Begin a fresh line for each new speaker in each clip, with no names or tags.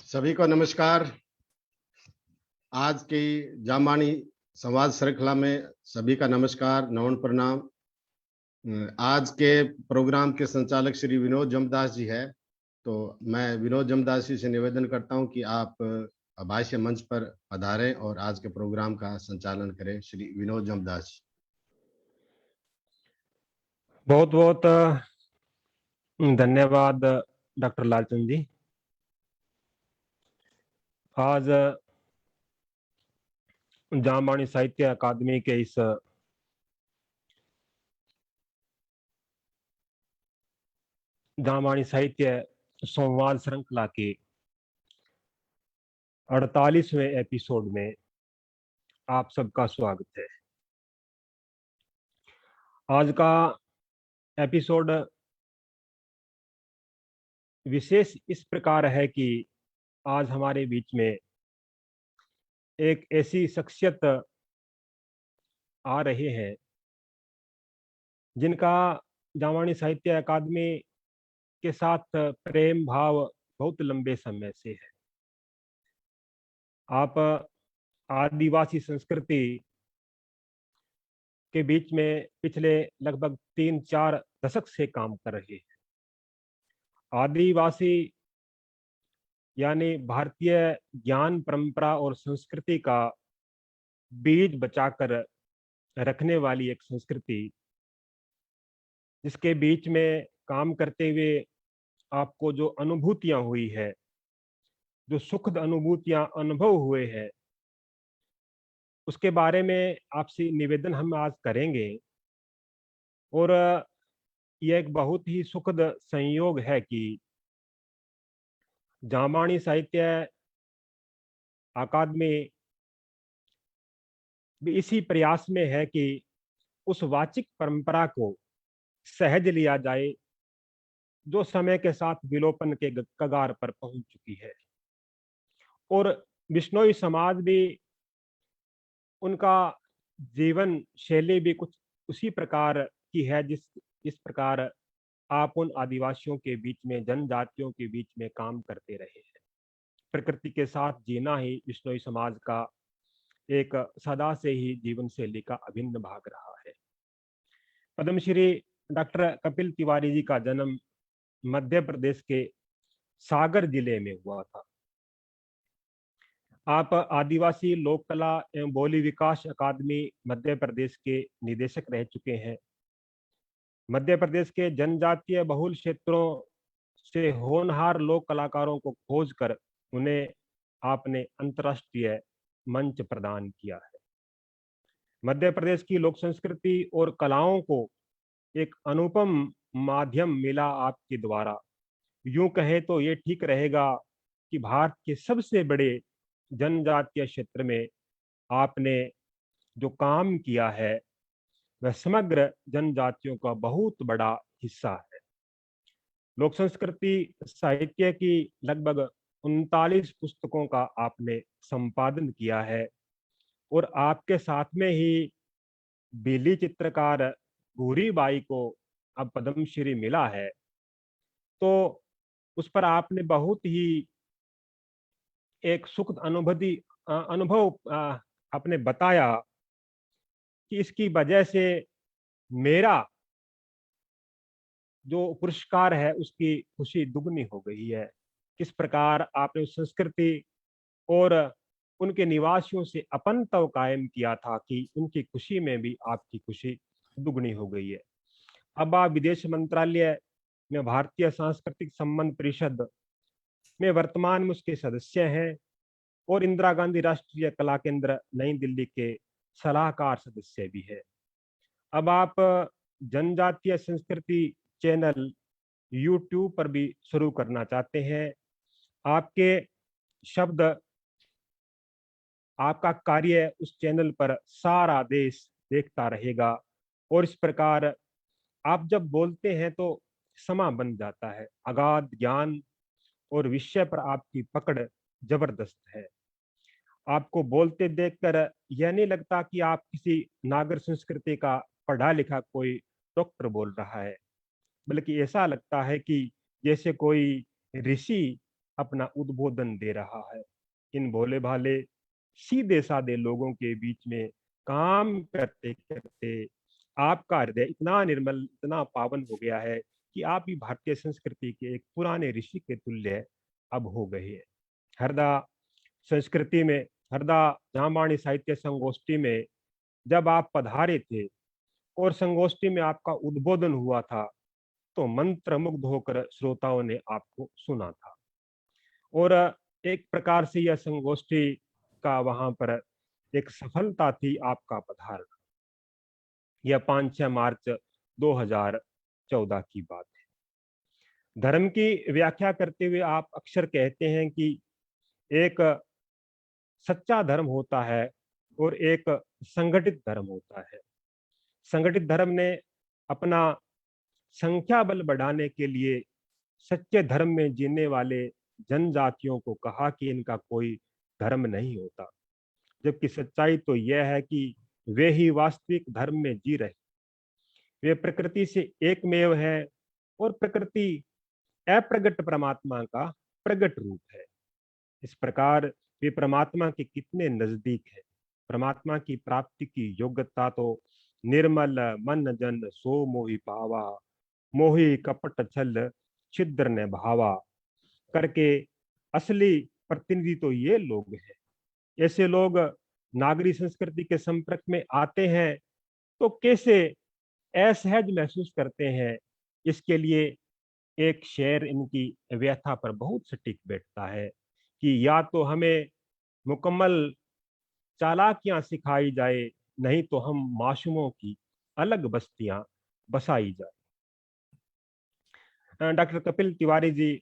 सभी को नमस्कार। आज की जामवाणी संवाद श्रृंखला में सभी का नमस्कार, नमन, प्रणाम। आज के प्रोग्राम के संचालक श्री विनोद जमदास जी है, तो मैं विनोद जमदास जी से निवेदन करता हूं कि आप भाष्य मंच पर पधारें और आज के प्रोग्राम का संचालन करें। श्री विनोद जमदास जी।
बहुत बहुत धन्यवाद डॉक्टर लालचंद जी। आज जामवाणी साहित्य अकादमी के इस जामवाणी साहित्य संवाद श्रृंखला के 48वें एपिसोड में आप सबका स्वागत है। आज का एपिसोड विशेष इस प्रकार है कि आज हमारे बीच में एक ऐसी शख्सियत आ रहे हैं जिनका जामवाणी साहित्य अकादमी के साथ प्रेम भाव बहुत लंबे समय से है। आप आदिवासी संस्कृति के बीच में पिछले लगभग 3-4 दशक से काम कर रहे हैं। आदिवासी यानी भारतीय ज्ञान परंपरा और संस्कृति का बीज बचाकर रखने वाली एक संस्कृति, जिसके बीच में काम करते हुए आपको जो अनुभूतियां हुई है, जो सुखद अनुभूतियां अनुभव हुए हैं, उसके बारे में आपसे निवेदन हम आज करेंगे। और यह एक बहुत ही सुखद संयोग है कि जामवाणी साहित्य अकादमी भी इसी प्रयास में है कि उस वाचिक परंपरा को सहज लिया जाए जो समय के साथ विलोपन के कगार पर पहुंच चुकी है। और बिश्नोई समाज भी, उनका जीवन शैली भी कुछ उसी प्रकार की है जिस प्रकार आप उन आदिवासियों के बीच में, जनजातियों के बीच में काम करते रहे हैं। प्रकृति के साथ जीना ही बिश्नोई समाज का एक सदा से ही जीवन शैली का अभिन्न भाग रहा है। पद्मश्री डॉक्टर कपिल तिवारी जी का जन्म मध्य प्रदेश के सागर जिले में हुआ था। आप आदिवासी लोक कला एवं बोली विकास अकादमी मध्य प्रदेश के निदेशक रह चुके हैं। मध्य प्रदेश के जनजातीय बहुल क्षेत्रों से होनहार लोक कलाकारों को खोजकर उन्हें आपने अंतर्राष्ट्रीय मंच प्रदान किया है। मध्य प्रदेश की लोक संस्कृति और कलाओं को एक अनुपम माध्यम मिला आपके द्वारा। यूं कहें तो ये ठीक रहेगा कि भारत के सबसे बड़े जनजातीय क्षेत्र में आपने जो काम किया है वह समग्र जनजातियों का बहुत बड़ा हिस्सा है। लोक संस्कृति साहित्य की लगभग 39 पुस्तकों का आपने संपादन किया है। और आपके साथ में ही बेली चित्रकार गौरी बाई को अब पद्मश्री मिला है, तो उस पर आपने बहुत ही एक सुखद अनुभव आपने बताया कि इसकी वजह से मेरा जो पुरस्कार है उसकी खुशी दुगनी हो गई है। किस प्रकार आपने उस संस्कृति और उनके निवासियों से अपनत्व कायम किया था कि उनकी खुशी में भी आपकी खुशी दुगनी हो गई है। अब आप विदेश मंत्रालय में भारतीय सांस्कृतिक संबंध परिषद में वर्तमान में उसके सदस्य हैं और इंदिरा गांधी राष्ट्रीय कला केंद्र नई दिल्ली के सलाहकार सदस्य भी है। अब आप जनजातीय संस्कृति चैनल यूट्यूब पर भी शुरू करना चाहते हैं। आपके शब्द, आपका कार्य उस चैनल पर सारा देश देखता रहेगा और इस प्रकार आप जब बोलते हैं तो समा बन जाता है। अगाध ज्ञान और विषय पर आपकी पकड़ जबरदस्त है। आपको बोलते देखकर यह नहीं लगता कि आप किसी नागर संस्कृति का पढ़ा लिखा कोई डॉक्टर बोल रहा है, बल्कि ऐसा लगता है कि जैसे कोई ऋषि अपना उद्बोधन दे रहा है। इन भोले भाले सीधे साधे लोगों के बीच में काम करते करते आपका हृदय इतना निर्मल, इतना पावन हो गया है कि आप भी भारतीय संस्कृति के एक पुराने ऋषि के तुल्य अब हो गए हैं। हरदा संस्कृति में, हरदा जामवाणी साहित्य संगोष्ठी में जब आप पधारे थे और संगोष्ठी में आपका उद्बोधन हुआ था, तो मंत्र मुग्ध होकर श्रोताओं ने आपको सुना था। और एक प्रकार से यह संगोष्ठी का वहां पर एक सफलता थी आपका पधारना। यह 5-6 मार्च 2014 की बात है। धर्म की व्याख्या करते हुए आप अक्सर कहते हैं कि एक सच्चा धर्म होता है और एक संगठित धर्म होता है। संगठित धर्म ने अपना संख्या बल बढ़ाने के लिए सच्चे धर्म में जीने वाले जनजातियों को कहा कि इनका कोई धर्म नहीं होता, जबकि सच्चाई तो यह है कि वे ही वास्तविक धर्म में जी रहे। वे प्रकृति से एकमेव है और प्रकृति अप्रगट परमात्मा का प्रगट रूप है। इस प्रकार वे परमात्मा के कितने नजदीक है। परमात्मा की प्राप्ति की योग्यता तो निर्मल मन जन सो मोहि पावा, मोहि कपट छल छिद्र ने भावा करके असली प्रतिनिधि तो ये लोग हैं। ऐसे लोग नागरी संस्कृति के संपर्क में आते हैं तो कैसे असहज महसूस करते हैं। इसके लिए एक शेर इनकी व्यथा पर बहुत सटीक बैठता है कि या तो हमें मुकम्मल चालाकियां सिखाई जाए, नहीं तो हम मासूमों की अलग बस्तियां बसाई जाए। डॉक्टर कपिल तिवारी जी,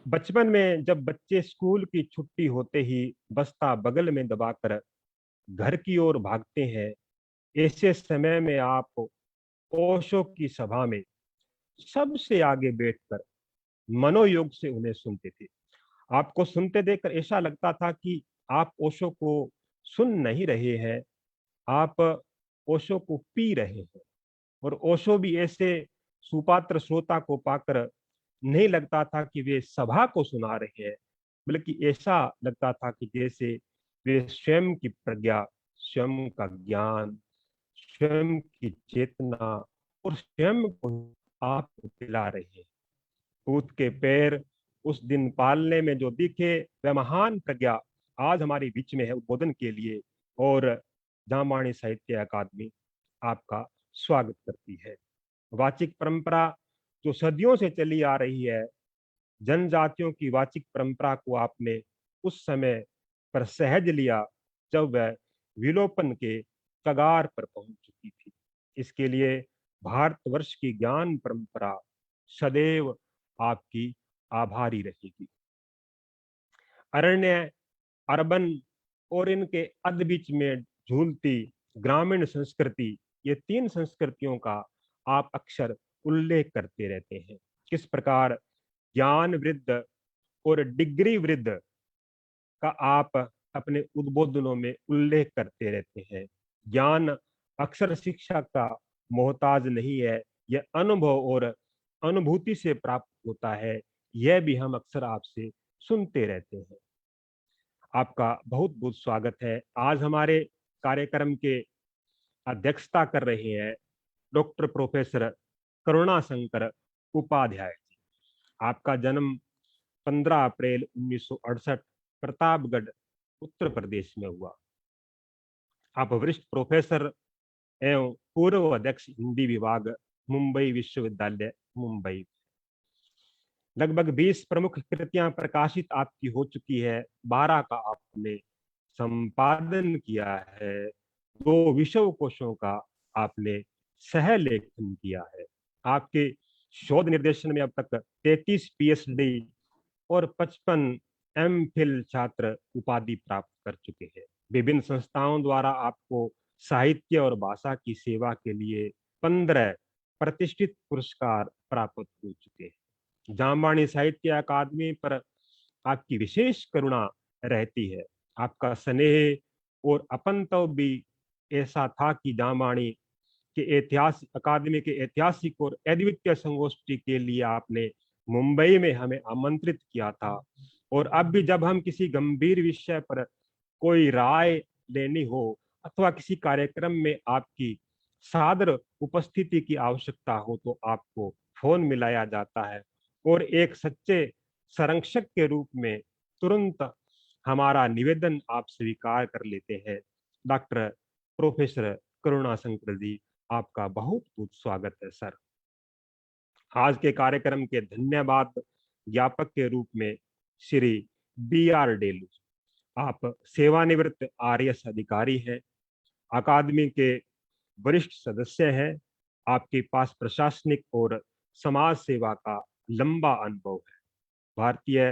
बचपन में जब बच्चे स्कूल की छुट्टी होते ही बस्ता बगल में दबाकर घर की ओर भागते हैं, ऐसे समय में आप ओशो की सभा में सबसे आगे बैठकर मनोयोग से उन्हें सुनते थे। आपको सुनते देखकर ऐसा लगता था कि आप ओशो को सुन नहीं रहे हैं, आप ओशो को पी रहे हैं। और ओशो भी ऐसे सुपात्र श्रोता को पाकर नहीं लगता था कि वे सभा को सुना रहे हैं, बल्कि ऐसा लगता था कि जैसे वे स्वयं की प्रज्ञा, स्वयं का ज्ञान, स्वयं की चेतना और स्वयं को आपको पिला रहे हैं। पूत के पैर उस दिन पालने में जो दिखे, वह महान प्रज्ञा आज हमारे बीच में है उद्बोधन के लिए। और जामवाणी साहित्य अकादमी आपका स्वागत करती है। वाचिक परंपरा जो सदियों से चली आ रही है, जनजातियों की वाचिक परंपरा को आपने उस समय पर सहज लिया जब वह विलोपन के कगार पर पहुंच चुकी थी। इसके लिए भारतवर्ष की ज्ञान परंपरा सदैव आपकी आभारी रहेगी। अरण्य, अर्बन और इनके अध बीच में झूलती ग्रामीण संस्कृति, ये 3 संस्कृतियों का आप अक्सर उल्लेख करते रहते हैं। किस प्रकार ज्ञान वृद्ध और डिग्री वृद्ध का आप अपने उद्बोधनों में उल्लेख करते रहते हैं। ज्ञान अक्सर शिक्षा का मोहताज नहीं है, यह अनुभव और अनुभूति से प्राप्त होता है। यह भी हम अक्सर आपसे सुनते रहते हैं। आपका बहुत बहुत स्वागत है। आज हमारे कार्यक्रम के अध्यक्षता कर रहे हैं डॉक्टर प्रोफेसर करुणा शंकर उपाध्याय जी। आपका जन्म 15 अप्रैल 1968 प्रतापगढ़ उत्तर प्रदेश में हुआ। आप वरिष्ठ प्रोफेसर एवं पूर्व अध्यक्ष हिंदी विभाग, मुंबई विश्वविद्यालय मुंबई। लगभग 20 प्रमुख कृतियां प्रकाशित आपकी हो चुकी है, 12 का आपने संपादन किया है, 2 विश्व कोशों का आपने सह लेखन किया है। आपके शोध निर्देशन में अब तक 33 पीएचडी और 55 एमफिल छात्र उपाधि प्राप्त कर चुके हैं। विभिन्न संस्थाओं द्वारा आपको साहित्य और भाषा की सेवा के लिए 15 प्रतिष्ठित पुरस्कार प्राप्त हो चुके हैं। जामवाणी साहित्य अकादमी पर आपकी विशेष करुणा रहती है। आपका स्नेह और अपनत्व भी ऐसा था कि जामवाणी के ऐतिहासिक अकादमी के ऐतिहासिक और अद्वितीय संगोष्ठी के लिए आपने मुंबई में हमें आमंत्रित किया था। और अब भी जब हम किसी गंभीर विषय पर कोई राय लेनी हो अथवा किसी कार्यक्रम में आपकी सादर उपस्थिति की आवश्यकता हो तो आपको फोन मिलाया जाता है और एक सच्चे संरक्षक के रूप में तुरंत हमारा निवेदन आप स्वीकार कर लेते हैं। डॉक्टर प्रोफेसर करुणा शंकर जी, आपका बहुत बहुत स्वागत है सर। आज के कार्यक्रम के धन्यवाद ज्ञापक के रूप में श्री B.R. डेलू, आप सेवानिवृत्त आरएएस अधिकारी हैं, अकादमी के वरिष्ठ सदस्य हैं। आपके पास प्रशासनिक और समाज सेवा का लंबा अनुभव है। भारतीय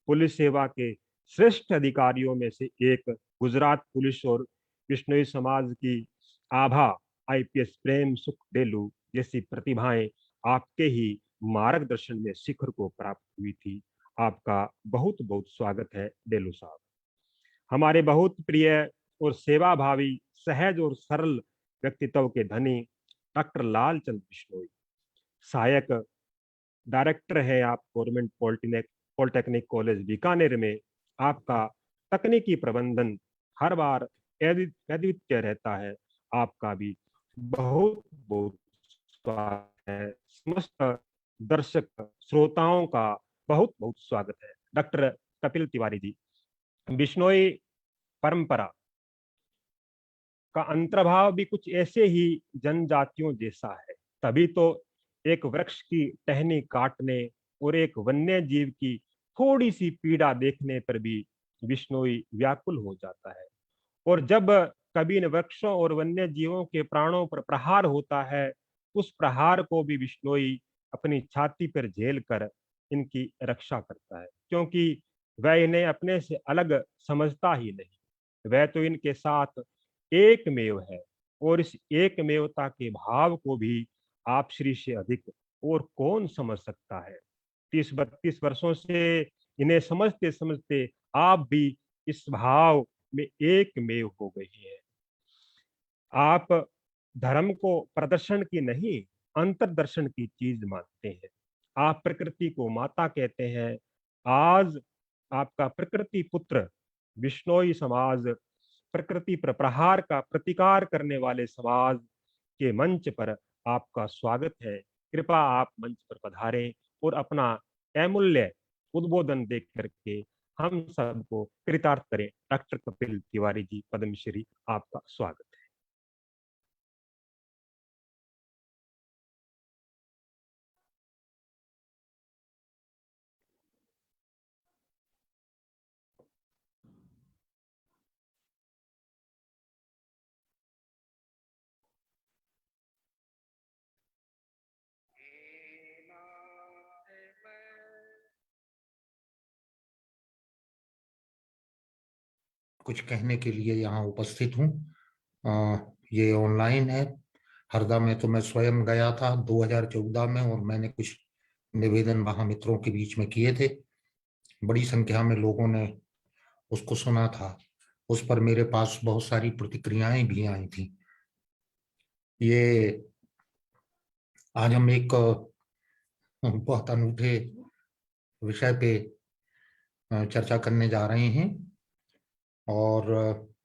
पुलिस सेवा के श्रेष्ठ अधिकारियों में से एक गुजरात पुलिस और बिश्नोई समाज की आभा आईपीएस प्रेम सुख डेलू जैसी प्रतिभाएं आपके ही मार्गदर्शन में शिखर को प्राप्त हुई थी। आपका बहुत बहुत स्वागत है डेलू साहब। हमारे बहुत प्रिय और सेवाभावी, सहज और सरल व्यक्तित्व के धनी डॉक्टर लालचंद बिश्नोई, सहायक डायरेक्टर है आप गवर्नमेंट पॉलिटेक्निक कॉलेज बीकानेर में। आपका तकनीकी प्रबंधन हर बार अद्वितीय रहता है। आपका भी बहुत बहुत स्वागत है। समस्त दर्शक श्रोताओं का बहुत बहुत स्वागत है। डॉक्टर कपिल तिवारी जी, बिश्नोई परंपरा का अंतर्भाव भी कुछ ऐसे ही जनजातियों जैसा है। तभी तो एक वृक्ष की टहनी काटने और एक वन्य जीव की थोड़ी सी पीड़ा देखने पर भी बिश्नोई व्याकुल हो जाता है। और जब कभी इन वृक्षों और वन्य जीवों के प्राणों पर प्रहार होता है, उस प्रहार को भी बिश्नोई अपनी छाती पर झेल कर इनकी रक्षा करता है, क्योंकि वह इन्हें अपने से अलग समझता ही नहीं। वह तो इनके साथ एकमेव है और इस एकमेवता के भाव को भी आप श्री से अधिक और कौन समझ सकता है। 30-32 वर्षों से इन्हें समझते समझते आप भी इस भाव में एकमेव हो गए हैं। आप धर्म को प्रदर्शन की नहीं, अंतर्दर्शन की चीज मानते हैं। आप प्रकृति को माता कहते हैं। आज आपका प्रकृति पुत्र बिश्नोई समाज प्रकृति पर प्रहार का प्रतिकार करने वाले समाज के मंच पर आपका स्वागत है। कृपया आप मंच पर पधारें और अपना अमूल्य उद्बोधन देख करके हम सबको कृतार्थ करें। डॉक्टर कपिल तिवारी जी, पद्मश्री, आपका स्वागत है।
कुछ कहने के लिए यहाँ उपस्थित हूँ। ये ऑनलाइन है। हरदा में तो मैं स्वयं गया था 2014 में और मैंने कुछ निवेदन वहाँ मित्रों के बीच में किए थे। बड़ी संख्या में लोगों ने उसको सुना था। उस पर मेरे पास बहुत सारी प्रतिक्रियाएं भी आई थी। ये आज हम एक बहुत अनूठे विषय पे चर्चा करने जा रहे हैं और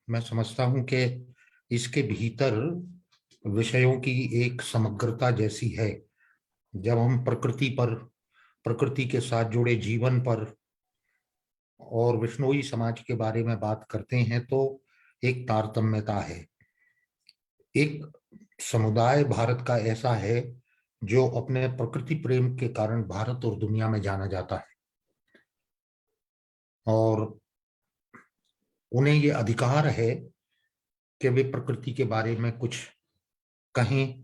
मैं समझता हूं कि इसके भीतर विषयों की एक समग्रता जैसी है। जब हम प्रकृति पर, प्रकृति के साथ जुड़े जीवन पर और विश्नोई समाज के बारे में बात करते हैं तो एक तारतम्यता है। एक समुदाय भारत का ऐसा है जो अपने प्रकृति प्रेम के कारण भारत और दुनिया में जाना जाता है और उन्हें ये अधिकार है कि वे प्रकृति के बारे में कुछ कहें।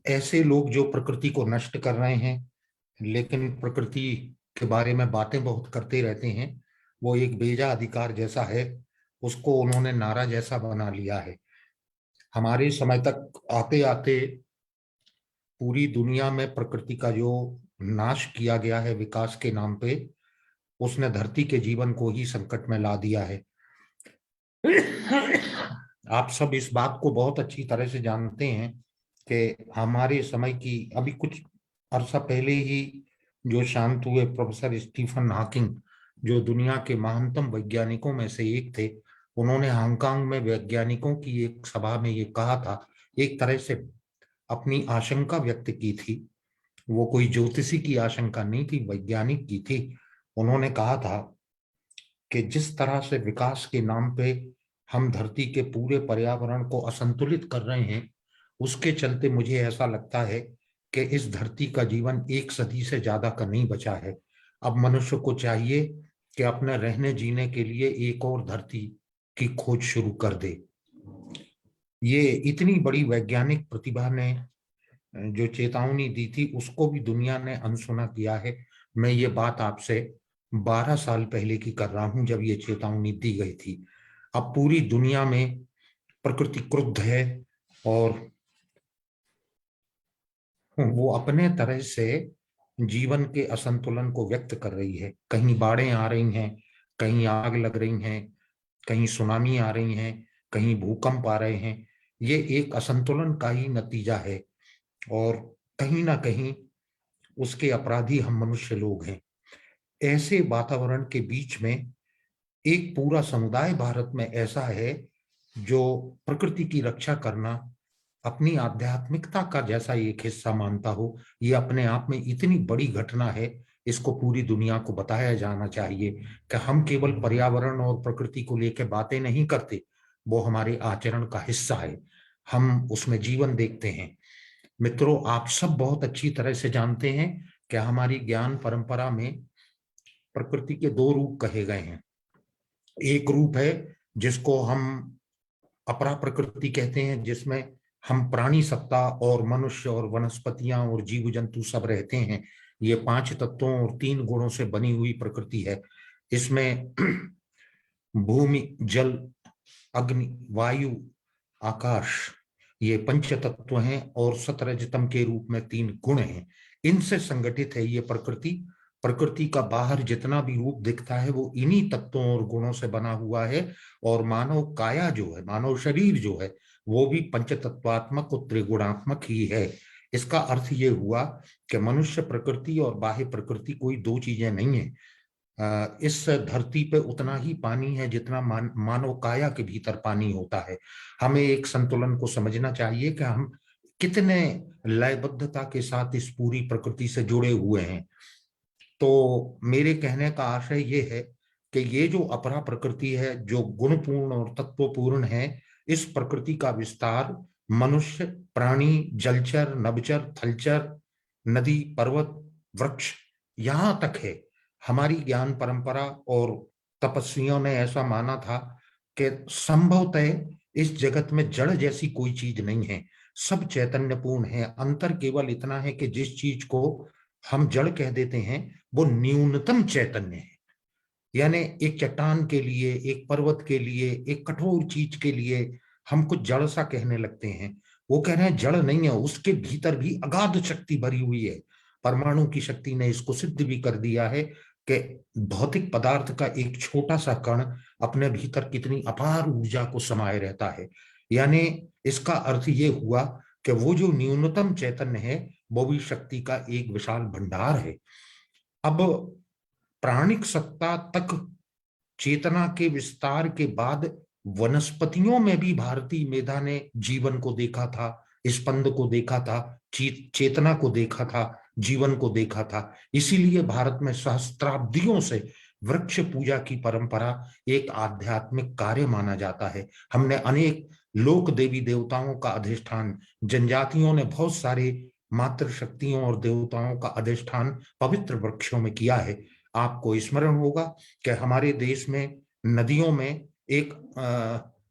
ऐसे लोग जो प्रकृति को नष्ट कर रहे हैं लेकिन प्रकृति के बारे में बातें बहुत करते रहते हैं, वो एक बेजा अधिकार जैसा है, उसको उन्होंने नारा जैसा बना लिया है। हमारे समय तक आते आते पूरी दुनिया में प्रकृति का जो नाश किया गया है विकास के नाम पे, उसने धरती के जीवन को ही संकट में ला दिया है। आप सब इस बात को बहुत अच्छी तरह से जानते हैं कि हमारे समय की अभी कुछ अरसा पहले ही जो शांत हुए प्रोफेसर स्टीफन हॉकिंग, जो दुनिया के महानतम वैज्ञानिकों में से एक थे, उन्होंने हांगकांग में वैज्ञानिकों की एक सभा में ये कहा था, एक तरह से अपनी आशंका व्यक्त की थी। वो कोई ज्योतिषी की आशंका नहीं थी, वैज्ञानिक की थी। उन्होंने कहा था कि जिस तरह से विकास के नाम पे हम धरती के पूरे पर्यावरण को असंतुलित कर रहे हैं, उसके चलते मुझे ऐसा लगता है कि इस धरती का जीवन 1 सदी से ज्यादा का नहीं बचा है। अब मनुष्य को चाहिए कि अपने रहने जीने के लिए एक और धरती की खोज शुरू कर दे। ये इतनी बड़ी वैज्ञानिक प्रतिभा ने जो चेतावनी दी थी, उसको भी दुनिया ने अनसुना किया है। मैं ये बात आपसे 12 साल पहले की कर रहा हूं, जब ये चेतावनी दी गई थी। अब पूरी दुनिया में प्रकृति क्रुद्ध है और वो अपने तरह से जीवन के असंतुलन को व्यक्त कर रही है। कहीं बाढ़ें आ रही हैं, कहीं आग लग रही हैं, कहीं सुनामी आ रही हैं, कहीं भूकंप आ रहे हैं। ये एक असंतुलन का ही नतीजा है और कहीं ना कहीं उसके अपराधी हम मनुष्य लोग हैं। ऐसे वातावरण के बीच में एक पूरा समुदाय भारत में ऐसा है जो प्रकृति की रक्षा करना अपनी आध्यात्मिकता का जैसा एक हिस्सा मानता हो। ये अपने आप में इतनी बड़ी घटना है, इसको पूरी दुनिया को बताया जाना चाहिए कि हम केवल पर्यावरण और प्रकृति को लेकर बातें नहीं करते, वो हमारे आचरण का हिस्सा है, हम उसमें जीवन देखते हैं। मित्रों, आप सब बहुत अच्छी तरह से जानते हैं कि हमारी ज्ञान परंपरा में प्रकृति के 2 रूप कहे गए हैं। एक रूप है जिसको हम अपरा प्रकृति कहते हैं, जिसमें हम प्राणी सत्ता और मनुष्य और वनस्पतियां और जीव जंतु सब रहते हैं। ये 5 तत्वों और 3 गुणों से बनी हुई प्रकृति है। इसमें भूमि, जल, अग्नि, वायु, आकाश, ये पंच तत्व हैं और सतरजतम के रूप में 3 गुण हैं। इनसे संगठित है ये प्रकृति। प्रकृति का बाहर जितना भी रूप दिखता है वो इन्हीं तत्वों और गुणों से बना हुआ है। और मानव काया जो है, मानव शरीर जो है, वो भी पंचतत्वात्मक और त्रिगुणात्मक ही है। इसका अर्थ ये हुआ कि मनुष्य प्रकृति और बाह्य प्रकृति कोई 2 चीजें नहीं है। इस धरती पे उतना ही पानी है जितना मानव काया के भीतर पानी होता है। हमें एक संतुलन को समझना चाहिए कि हम कितने लयबद्धता के साथ इस पूरी प्रकृति से जुड़े हुए हैं। तो मेरे कहने का आशय ये है कि ये जो अपरा प्रकृति है, जो गुणपूर्ण और तत्वपूर्ण है, इस प्रकृति का विस्तार मनुष्य, प्राणी, जलचर, नभचर, थलचर, नदी, पर्वत, वृक्ष, यहां तक है। हमारी ज्ञान परंपरा और तपस्वियों ने ऐसा माना था कि संभवतः इस जगत में जड़ जैसी कोई चीज नहीं है, सब चैतन्यपूर्ण है। अंतर केवल इतना है कि जिस चीज को हम जड़ कह देते हैं वो न्यूनतम चैतन्य है। यानी एक चट्टान के लिए, एक पर्वत के लिए, एक कठोर चीज के लिए हम कुछ जड़ सा कहने लगते हैं। वो कह रहे हैं जड़ नहीं है, उसके भीतर भी अगाध शक्ति भरी हुई है। परमाणु की शक्ति ने इसको सिद्ध भी कर दिया है कि भौतिक पदार्थ का एक छोटा सा कण अपने भीतर कितनी अपार ऊर्जा को समाये रहता है। यानी इसका अर्थ ये हुआ कि वो जो न्यूनतम चैतन्य है वो भी शक्ति का एक विशाल भंडार है। अब प्राणिक सत्ता तक चेतना के विस्तार के बाद वनस्पतियों में भी भारतीय मेधा ने जीवन को देखा था, स्पंद को देखा था, चेतना को देखा था, जीवन को देखा था। इसीलिए भारत में सहस्त्राब्दियों से वृक्ष पूजा की परंपरा एक आध्यात्मिक कार्य माना जाता है। हमने अनेक लोक देवी देवताओं का अधिष्ठान, जनजातियों ने बहुत सारे मातृ शक्तियों और देवताओं का अधिष्ठान पवित्र वृक्षों में किया है। आपको स्मरण होगा कि हमारे देश में नदियों में एक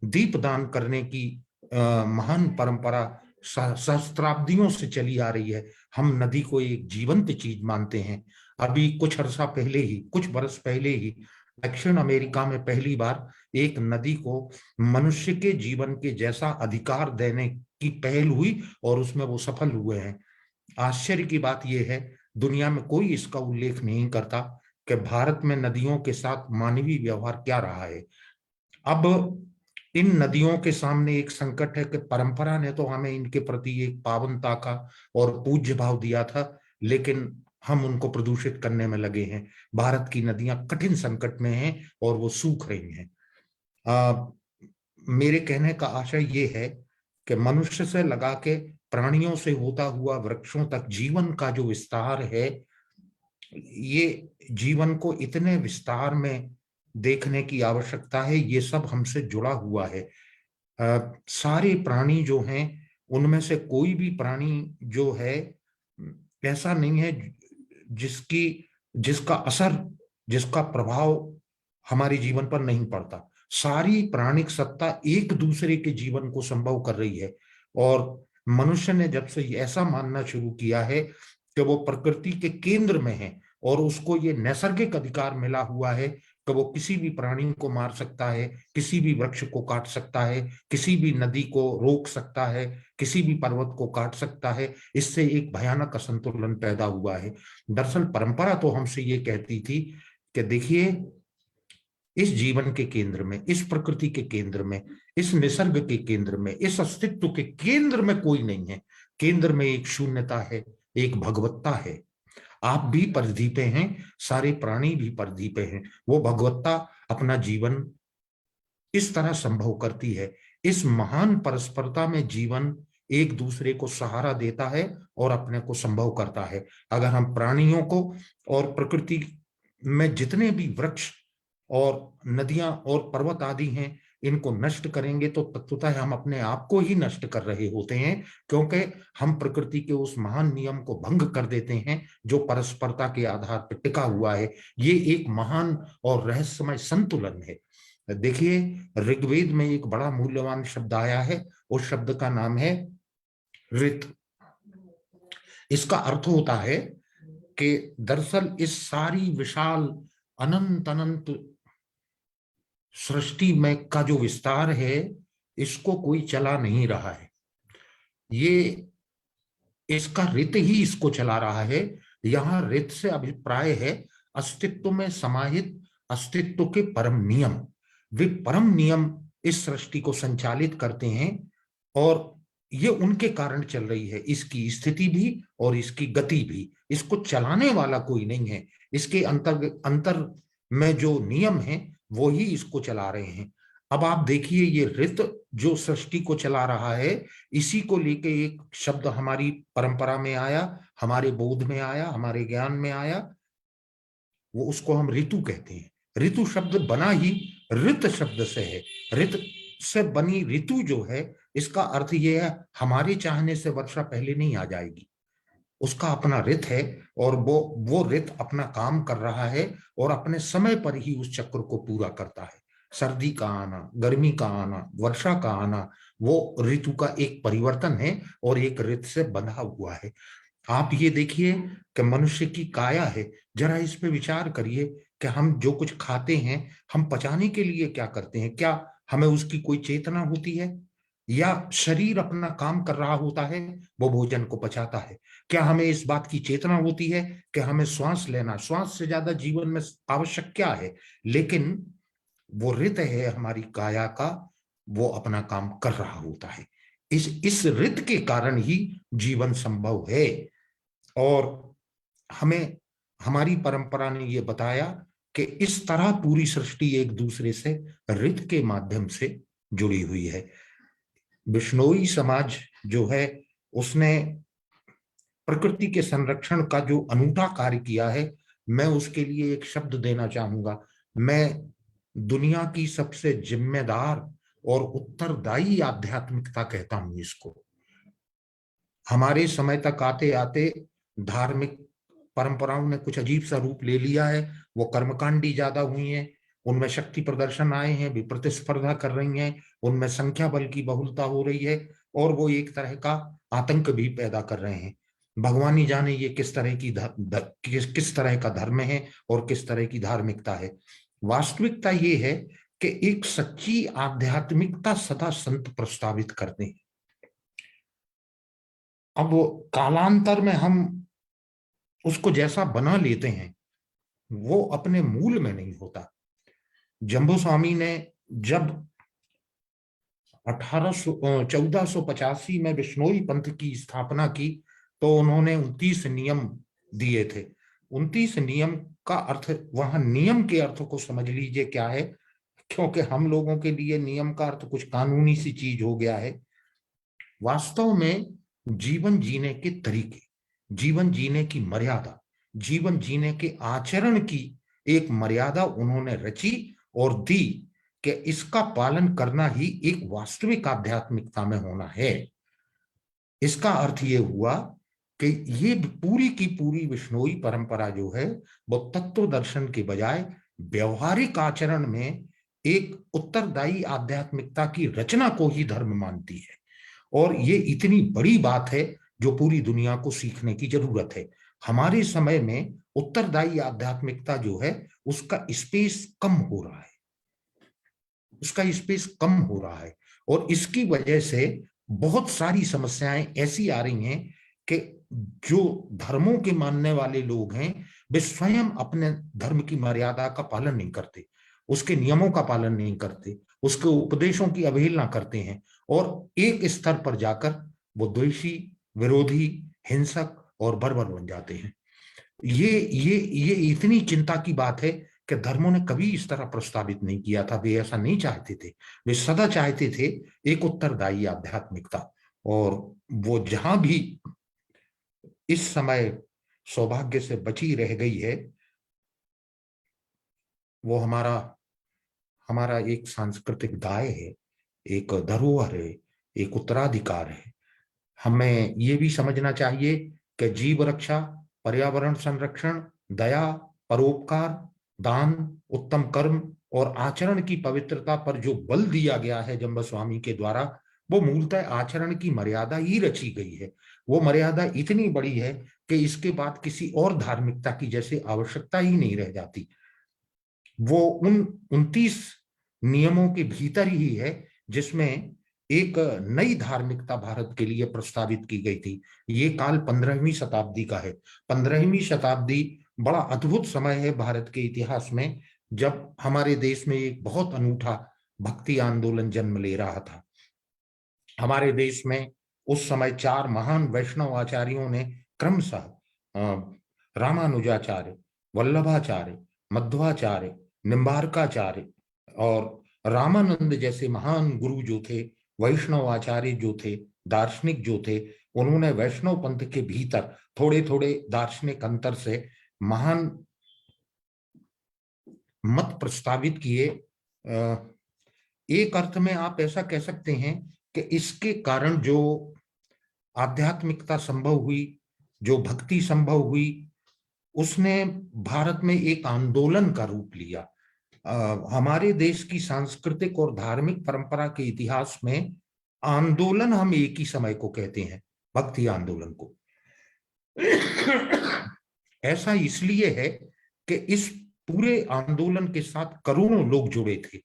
दीपदान करने की महान परंपरा सहस्त्राब्दियों से चली आ रही है। हम नदी को एक जीवंत चीज मानते हैं। अभी कुछ अर्सा पहले ही, कुछ बरस पहले ही दक्षिण अमेरिका में पहली बार एक नदी को मनुष्य के जीवन के जैसा अधिकार देने की पहल हुई और उसमें वो सफल हुए हैं। आश्चर्य की बात यह है, दुनिया में कोई इसका उल्लेख नहीं करता कि भारत में नदियों के साथ मानवीय व्यवहार क्या रहा है। अब इन नदियों के सामने एक संकट है कि परंपरा ने तो हमें इनके प्रति एक पावनता का और पूज्य भाव दिया था, लेकिन हम उनको प्रदूषित करने में लगे हैं। भारत की नदियां कठिन संकट में हैं और वो सूख रही हैं। मेरे कहने का आशय ये है कि मनुष्य से लगा के प्राणियों से होता हुआ वृक्षों तक जीवन का जो विस्तार है, ये जीवन को इतने विस्तार में देखने की आवश्यकता है। ये सब हमसे जुड़ा हुआ है। सारे प्राणी जो हैं, उनमें से कोई भी प्राणी जो है ऐसा नहीं है जिसका असर, जिसका प्रभाव हमारे जीवन पर नहीं पड़ता। सारी प्राणिक सत्ता एक दूसरे के जीवन को संभव कर रही है। और मनुष्य ने जब से ऐसा मानना शुरू किया है कि वो प्रकृति के केंद्र में है और उसको ये नैसर्गिक अधिकार मिला हुआ है कि वो किसी भी प्राणी को मार सकता है, किसी भी वृक्ष को काट सकता है, किसी भी नदी को रोक सकता है, किसी भी पर्वत को काट सकता है, इससे एक भयानक असंतुलन पैदा हुआ है। दरअसल परंपरा तो हमसे ये कहती थी कि देखिए, इस जीवन के केंद्र में, इस प्रकृति के केंद्र में, इस निसर्ग के केंद्र में, इस अस्तित्व के केंद्र में कोई नहीं है। केंद्र में एक शून्यता है, एक भगवत्ता है। आप भी परदीपे हैं, सारे प्राणी भी परदीपे हैं। वो भगवत्ता अपना जीवन इस तरह संभव करती है। इस महान परस्परता में जीवन एक दूसरे को सहारा देता है और अपने को संभव करता है। अगर हम प्राणियों को और प्रकृति में जितने भी वृक्ष और नदियां और पर्वत आदि हैं, इनको नष्ट करेंगे तो तत्वतः हम अपने आप को ही नष्ट कर रहे होते हैं, क्योंकि हम प्रकृति के उस महान नियम को भंग कर देते हैं जो परस्परता के आधार पर टिका हुआ है। ये एक महान और रहस्यमय संतुलन है। देखिए, ऋग्वेद में एक बड़ा मूल्यवान शब्द आया है, उस शब्द का नाम है ऋत। इसका अर्थ होता है कि दरअसल इस सारी विशाल अनंत अनंत सृष्टि में का जो विस्तार है, इसको कोई चला नहीं रहा है। ये इसका ऋत ही इसको चला रहा है। यहां ऋत से अभिप्राय है अस्तित्व में समाहित अस्तित्व के परम नियम। वे परम नियम इस सृष्टि को संचालित करते हैं और ये उनके कारण चल रही है, इसकी स्थिति भी और इसकी गति भी। इसको चलाने वाला कोई नहीं है। इसके अंतर में जो नियम है वो ही इसको चला रहे हैं। अब आप देखिए, ये ऋत जो सृष्टि को चला रहा है, इसी को लेके एक शब्द हमारी परंपरा में आया, हमारे बोध में आया, हमारे ज्ञान में आया, वो उसको हम ऋतु कहते हैं। ऋतु शब्द बना ही ऋत शब्द से है। ऋत से बनी ऋतु जो है, इसका अर्थ ये है हमारे चाहने से वर्षा पहले नहीं आ जाएगी, उसका अपना ऋत है और वो ऋत अपना काम कर रहा है और अपने समय पर ही उस चक्र को पूरा करता है। सर्दी का आना, गर्मी का आना, वर्षा का आना, वो ऋतु का एक परिवर्तन है और एक ऋत से बंधा हुआ है। आप ये देखिए कि मनुष्य की काया है, जरा इस पे विचार करिए कि हम जो कुछ खाते हैं, हम पचाने के लिए क्या करते हैं? क्या हमें उसकी कोई चेतना होती है, या शरीर अपना काम कर रहा होता है, वो भोजन को पचाता है? क्या हमें इस बात की चेतना होती है कि हमें श्वास लेना, श्वास से ज्यादा जीवन में आवश्यक क्या है? लेकिन वो ऋत है हमारी काया का, वो अपना काम कर रहा होता है। इस ऋत के कारण ही जीवन संभव है। और हमें हमारी परंपरा ने ये बताया कि इस तरह पूरी सृष्टि एक दूसरे से ऋत के माध्यम से जुड़ी हुई है। बिश्नोई समाज जो है, उसने प्रकृति के संरक्षण का जो अनूठा कार्य किया है, मैं उसके लिए एक शब्द देना चाहूंगा। मैं दुनिया की सबसे जिम्मेदार और उत्तरदायी आध्यात्मिकता कहता हूं इसको। हमारे समय तक आते आते धार्मिक परंपराओं ने कुछ अजीब सा रूप ले लिया है। वो कर्मकांडी ज्यादा हुई हैं, उनमें शक्ति प्रदर्शन आए हैं, भी प्रतिस्पर्धा कर रही हैं, उनमें संख्या बल की बहुलता हो रही है और वो एक तरह का आतंक भी पैदा कर रहे हैं। भगवान ही जाने ये किस तरह का धर्म है और किस तरह की धार्मिकता है। वास्तविकता ये है कि एक सच्ची आध्यात्मिकता सदा संत प्रस्तावित करते हैं। अब कालांतर में हम उसको जैसा बना लेते हैं, वो अपने मूल में नहीं होता। जम्बू स्वामी ने जब 1485 में बिश्नोई पंथ की स्थापना की, तो उन्होंने 29 नियम दिए थे। 29 नियम का अर्थ, वहां नियम के अर्थ को समझ लीजिए क्या है, क्योंकि हम लोगों के लिए नियम का अर्थ कुछ कानूनी सी चीज हो गया है। वास्तव में जीवन जीने के तरीके, जीवन जीने की मर्यादा, जीवन जीने के आचरण की एक मर्यादा उन्होंने रची और दी कि इसका पालन करना ही एक वास्तविक आध्यात्मिकता में होना है। इसका अर्थ ये हुआ कि ये पूरी की पूरी विष्णोई परंपरा जो है वो तत्व दर्शन के बजाय व्यवहारिक आचरण में एक उत्तरदायी आध्यात्मिकता की रचना को ही धर्म मानती है। और ये इतनी बड़ी बात है जो पूरी दुनिया को सीखने की जरूरत है। हमारे समय में उत्तरदायी आध्यात्मिकता जो है उसका स्पेस कम हो रहा है, उसका स्पेस कम हो रहा है, और इसकी वजह से बहुत सारी समस्याएं ऐसी आ रही हैं कि जो धर्मों के मानने वाले लोग हैं वे स्वयं अपने धर्म की मर्यादा का पालन नहीं करते, उसके नियमों का पालन नहीं करते, उसके उपदेशों की अवहेलना करते हैं, और एक स्तर पर जाकर वो द्वेषी, विरोधी, हिंसक और बर्बर बन जाते हैं। ये इतनी चिंता की बात है कि धर्मों ने कभी इस तरह प्रस्तावित नहीं किया था। वे ऐसा नहीं चाहते थे, वे सदा चाहते थे एक उत्तरदायी आध्यात्मिकता। और वो जहां भी इस समय सौभाग्य से बची रह गई है, वो हमारा एक सांस्कृतिक दाय है, एक धरोहर है, एक उत्तराधिकार है। हमें ये भी समझना चाहिए कि जीव रक्षा, पर्यावरण संरक्षण, दया, परोपकार, दान, उत्तम कर्म और आचरण की पवित्रता पर जो बल दिया गया है जम्बूस्वामी के द्वारा, वो मूलतः आचरण की मर्यादा ही रची गई है। वो मर्यादा इतनी बड़ी है कि इसके बाद किसी और धार्मिकता की जैसे आवश्यकता ही नहीं रह जाती। वो उन 29 नियमों के भीतर ही है जिसमें एक नई धार्मिकता भारत के लिए प्रस्तावित की गई थी। ये काल 15वीं शताब्दी का है। 15वीं शताब्दी बड़ा अद्भुत समय है भारत के इतिहास में, जब हमारे देश में एक बहुत अनूठा भक्ति आंदोलन जन्म ले रहा था। हमारे देश में उस समय 4 महान वैष्णव आचार्यों ने क्रमशः रामानुजाचार्य, वल्लभाचार्य, मध्वाचार्य, निम्बार्काचार्य और रामानंद जैसे महान गुरु जो थे, वैष्णव आचार्य जो थे, दार्शनिक जो थे, उन्होंने वैष्णव पंथ के भीतर थोड़े थोड़े दार्शनिक अंतर से महान मत प्रस्तावित किए। एक अर्थ में आप ऐसा कह सकते हैं कि इसके कारण जो आध्यात्मिकता संभव हुई, जो भक्ति संभव हुई, उसने भारत में एक आंदोलन का रूप लिया। हमारे देश की सांस्कृतिक और धार्मिक परंपरा के इतिहास में आंदोलन हम एक ही समय को कहते हैं, भक्ति आंदोलन को। ऐसा इसलिए है कि इस पूरे आंदोलन के साथ करोड़ों लोग जुड़े थे,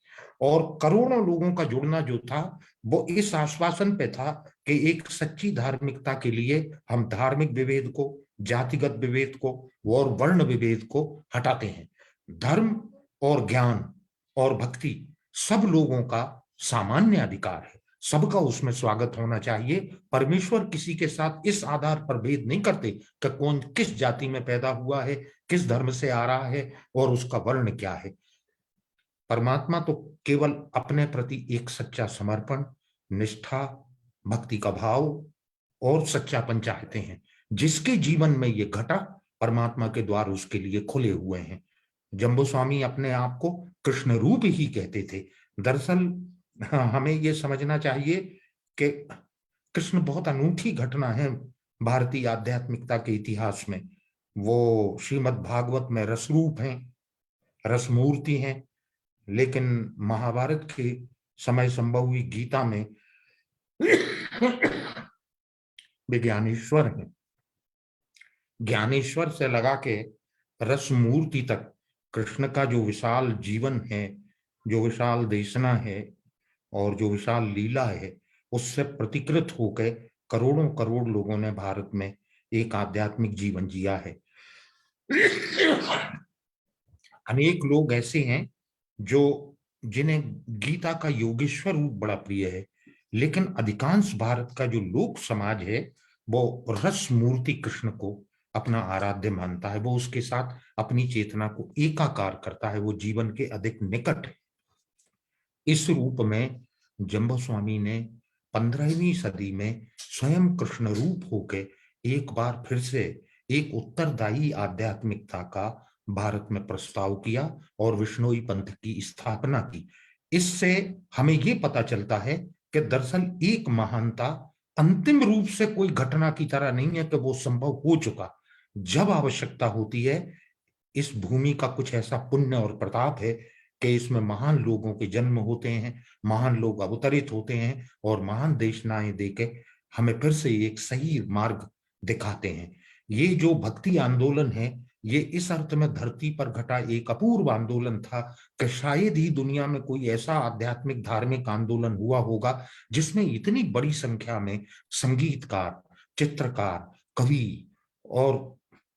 और करोड़ों लोगों का जुड़ना जो था वो इस आश्वासन पे था कि एक सच्ची धार्मिकता के लिए हम धार्मिक विभेद को, जातिगत विभेद को और वर्ण विभेद को हटाते हैं। धर्म और ज्ञान और भक्ति सब लोगों का सामान्य अधिकार है, सबका उसमें स्वागत होना चाहिए। परमेश्वर किसी के साथ इस आधार पर भेद नहीं करते कि कौन किस जाति में पैदा हुआ है, किस धर्म से आ रहा है और उसका वर्ण क्या है। परमात्मा तो केवल अपने प्रति एक सच्चा समर्पण, निष्ठा, भक्ति का भाव और सच्चापन चाहते हैं। जिसके जीवन में ये घटा, परमात्मा के द्वार उसके लिए खुले हुए हैं। जम्बूस्वामी अपने आप को कृष्ण रूप ही कहते थे। दरअसल हमें ये समझना चाहिए कि कृष्ण बहुत अनूठी घटना है भारतीय आध्यात्मिकता के इतिहास में। वो श्रीमद् भागवत में रसरूप हैं, रसमूर्ति हैं, लेकिन महाभारत के समय संभव हुई गीता में वे ज्ञानेश्वर हैं। ज्ञानेश्वर से लगा के रसमूर्ति तक कृष्ण का जो विशाल जीवन है, जो विशाल देशना है और जो विशाल लीला है, उससे प्रतिकृत होकर करोड़ों करोड़ लोगों ने भारत में एक आध्यात्मिक जीवन जिया है। अनेक लोग ऐसे हैं जिन्हें गीता का योगेश्वर रूप बड़ा प्रिय है, लेकिन अधिकांश भारत का जो लोक समाज है वो रस मूर्ति कृष्ण को अपना आराध्य मानता है, वो उसके साथ अपनी चेतना को एकाकार करता है, वो जीवन के अधिक निकट है। इस रूप में जम्बो स्वामी ने 15वीं सदी में स्वयं कृष्ण रूप होकर एक बार फिर से एक उत्तरदायी आध्यात्मिकता का भारत में प्रस्ताव किया और विश्नोई पंथ की स्थापना की। इससे हमें ये पता चलता है कि दरअसल एक महानता अंतिम रूप से कोई घटना की तरह नहीं है कि वो संभव हो चुका। जब आवश्यकता होती है, इस भूमि का कुछ ऐसा पुण्य और प्रताप है कि इसमें महान लोगों के जन्म होते हैं, महान लोग अवतरित होते हैं और महान देशनाएं देके हमें फिर से एक सही मार्ग दिखाते हैं। ये जो भक्ति आंदोलन है, ये इस अर्थ में धरती पर घटा एक अपूर्व आंदोलन था कि शायद ही दुनिया में कोई ऐसा आध्यात्मिक धार्मिक आंदोलन हुआ होगा जिसमें इतनी बड़ी संख्या में संगीतकार, चित्रकार, कवि और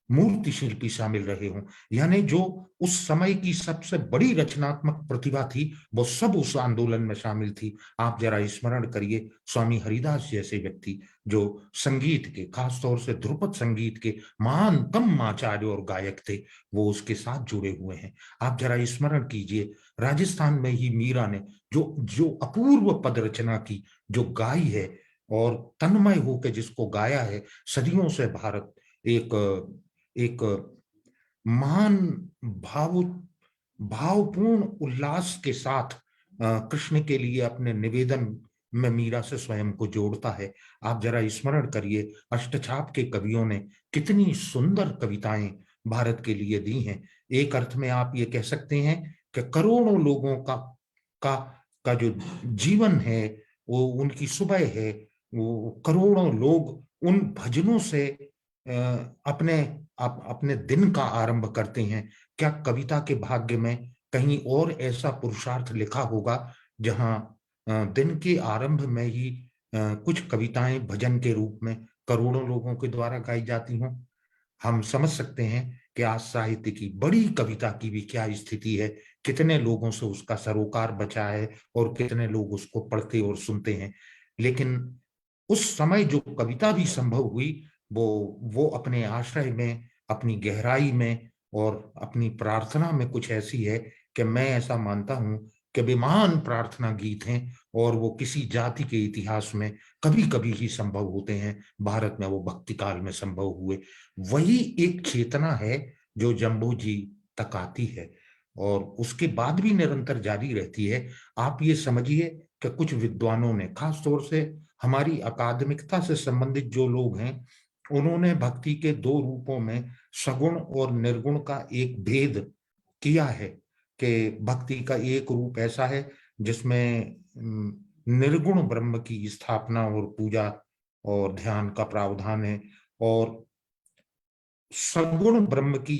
मूर्ति शिल्पी शामिल रहे हों। यानी जो उस समय की सबसे बड़ी रचनात्मक प्रतिभा थी, वो सब उस आंदोलन में शामिल थी। आप जरा स्मरण करिए, स्वामी हरिदास जैसे व्यक्ति जो संगीत के, खासतौर से ध्रुपद संगीत के महानतम आचार्य और गायक थे, वो उसके साथ जुड़े हुए हैं। आप जरा स्मरण कीजिए, राजस्थान में ही मीरा ने जो जो अपूर्व पद रचना की, जो गाई है और तन्मय होकर जिसको गाया है, सदियों से भारत एक महान भाव भावपूर्ण उल्लास के साथ कृष्ण के लिए अपने निवेदन में मीरा से स्वयं को जोड़ता है। आप जरा स्मरण करिए, अष्टछाप के कवियों ने कितनी सुंदर कविताएं भारत के लिए दी हैं। एक अर्थ में आप ये कह सकते हैं कि करोड़ों लोगों का का जो जीवन है, वो उनकी सुबह है, वो करोड़ों लोग उन भजनों से अपने दिन का आरंभ करते हैं। क्या कविता के भाग्य में कहीं और ऐसा पुरुषार्थ लिखा होगा जहां दिन के आरंभ में ही कुछ कविताएं भजन के रूप में करोड़ों लोगों के द्वारा गाई जाती हों? हम समझ सकते हैं कि आज साहित्य की बड़ी कविता की भी क्या स्थिति है, कितने लोगों से उसका सरोकार बचा है और कितने लोग उसको पढ़ते और सुनते हैं। लेकिन उस समय जो कविता भी संभव हुई, वो अपने आश्रय में, अपनी गहराई में और अपनी प्रार्थना में कुछ ऐसी है कि मैं ऐसा मानता हूं कि वे महान प्रार्थना गीत हैं और वो किसी जाति के इतिहास में कभी कभी ही संभव होते हैं। भारत में वो भक्ति काल में संभव हुए। वही एक चेतना है जो जम्बो जी तक आती है और उसके बाद भी निरंतर जारी रहती है। आप ये समझिए कि कुछ विद्वानों ने, खासतौर से हमारी अकादमिकता से संबंधित जो लोग हैं, उन्होंने भक्ति के दो रूपों में सगुण और निर्गुण का एक भेद किया है कि भक्ति का एक रूप ऐसा है जिसमें निर्गुण ब्रह्म की स्थापना और पूजा और ध्यान का प्रावधान है और सगुण ब्रह्म की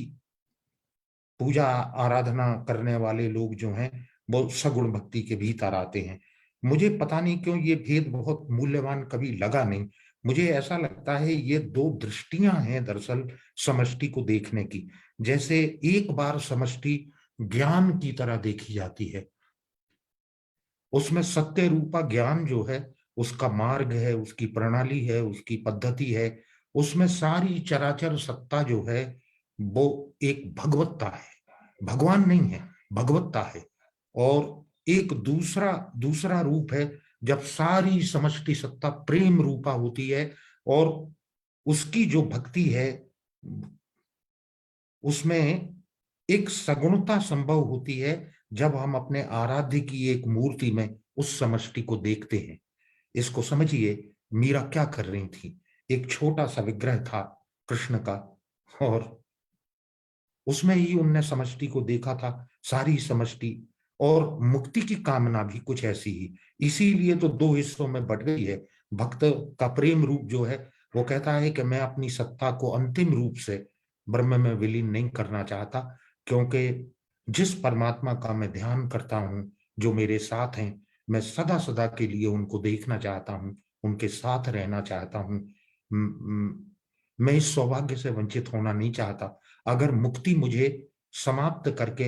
पूजा आराधना करने वाले लोग जो हैं वो सगुण भक्ति के भीतर आते हैं। मुझे पता नहीं क्यों ये भेद बहुत मूल्यवान कभी लगा नहीं। मुझे ऐसा लगता है ये दो दृष्टियां हैं दरअसल समष्टि को देखने की। जैसे एक बार समष्टि ज्ञान की तरह देखी जाती है, उसमें सत्य रूपा ज्ञान जो है, उसका मार्ग है, उसकी प्रणाली है, उसकी पद्धति है, उसमें सारी चराचर सत्ता जो है वो एक भगवत्ता है, भगवान नहीं है, भगवत्ता है। और एक दूसरा रूप है जब सारी समष्टि सत्ता प्रेम रूपा होती है और उसकी जो भक्ति है उसमें एक सगुणता संभव होती है जब हम अपने आराध्य की एक मूर्ति में उस समष्टि को देखते हैं। इसको समझिए, मीरा क्या कर रही थी, एक छोटा सा विग्रह था कृष्ण का और उसमें ही उनने समष्टि को देखा था, सारी समष्टि। और मुक्ति की कामना भी कुछ ऐसी ही, इसीलिए तो दो हिस्सों में बट गई है। भक्त का प्रेम रूप जो है वो कहता है कि मैं अपनी सत्ता को अंतिम रूप से ब्रह्म में विलीन नहीं करना चाहता, क्योंकि जिस परमात्मा का मैं ध्यान करता हूँ, जो मेरे साथ हैं, मैं सदा सदा के लिए उनको देखना चाहता हूँ, उनके साथ रहना चाहता हूँ। मैं इस सौभाग्य से वंचित होना नहीं चाहता। अगर मुक्ति मुझे समाप्त करके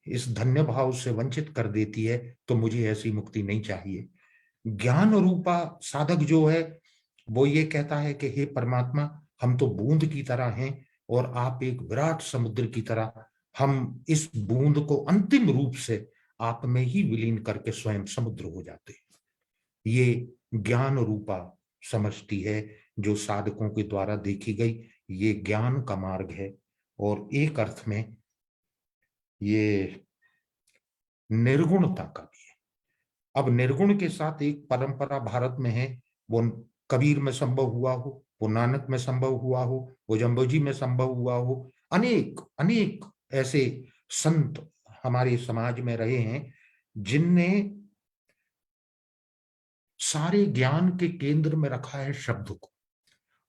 इस धन्य भाव से वंचित कर देती है तो मुझे ऐसी मुक्ति नहीं चाहिए। ज्ञान रूपा साधक जो है वो ये कहता है कि हे परमात्मा, हम तो बूंद की तरह हैं और आप एक विराट समुद्र की तरह। हम इस बूंद को अंतिम रूप से आप में ही विलीन करके स्वयं समुद्र हो जाते हैं। ये ज्ञान रूपा समष्टि है जो साधकों के द्वारा देखी गई। ये ज्ञान का मार्ग है और एक अर्थ में ये निर्गुणता का भी है। अब निर्गुण के साथ एक परंपरा भारत में है, वो कबीर में संभव हुआ हो, वो नानक में संभव हुआ हो, वो जम्बोजी में संभव हुआ हो। अनेक अनेक ऐसे संत हमारे समाज में रहे हैं जिनने सारे ज्ञान के केंद्र में रखा है शब्द को।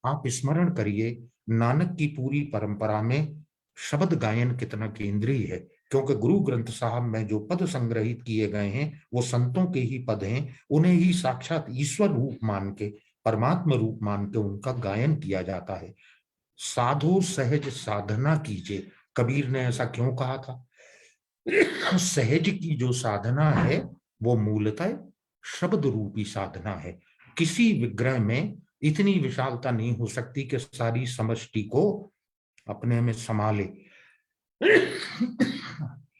आप स्मरण करिए, नानक की पूरी परंपरा में शब्द गायन कितना केंद्रीय है, क्योंकि गुरु ग्रंथ साहब में जो पद संग्रहित किए गए हैं वो संतों के ही पद हैं। उन्हें ही साक्षात ईश्वर रूप मान के, परमात्मा रूप मान के उनका गायन किया जाता है। साधु सहज साधना कीजिए, कबीर ने ऐसा क्यों कहा था? सहज की जो साधना है वो मूलतः शब्द रूपी साधना है। किसी विग्रह में इतनी विशालता नहीं हो सकती कि सारी समष्टि को अपने में संभाले।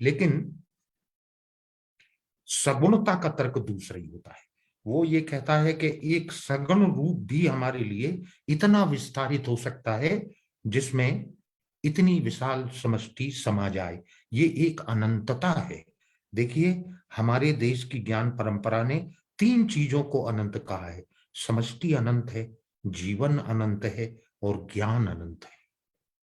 लेकिन सगुणता का तर्क दूसरा ही होता है। वो ये कहता है कि एक सगुण रूप भी हमारे लिए इतना विस्तारित हो सकता है जिसमें इतनी विशाल समष्टि समा जाए। ये एक अनंतता है। देखिए, हमारे देश की ज्ञान परंपरा ने 3 चीजों को अनंत कहा है। समष्टि अनंत है, जीवन अनंत है और ज्ञान अनंत है।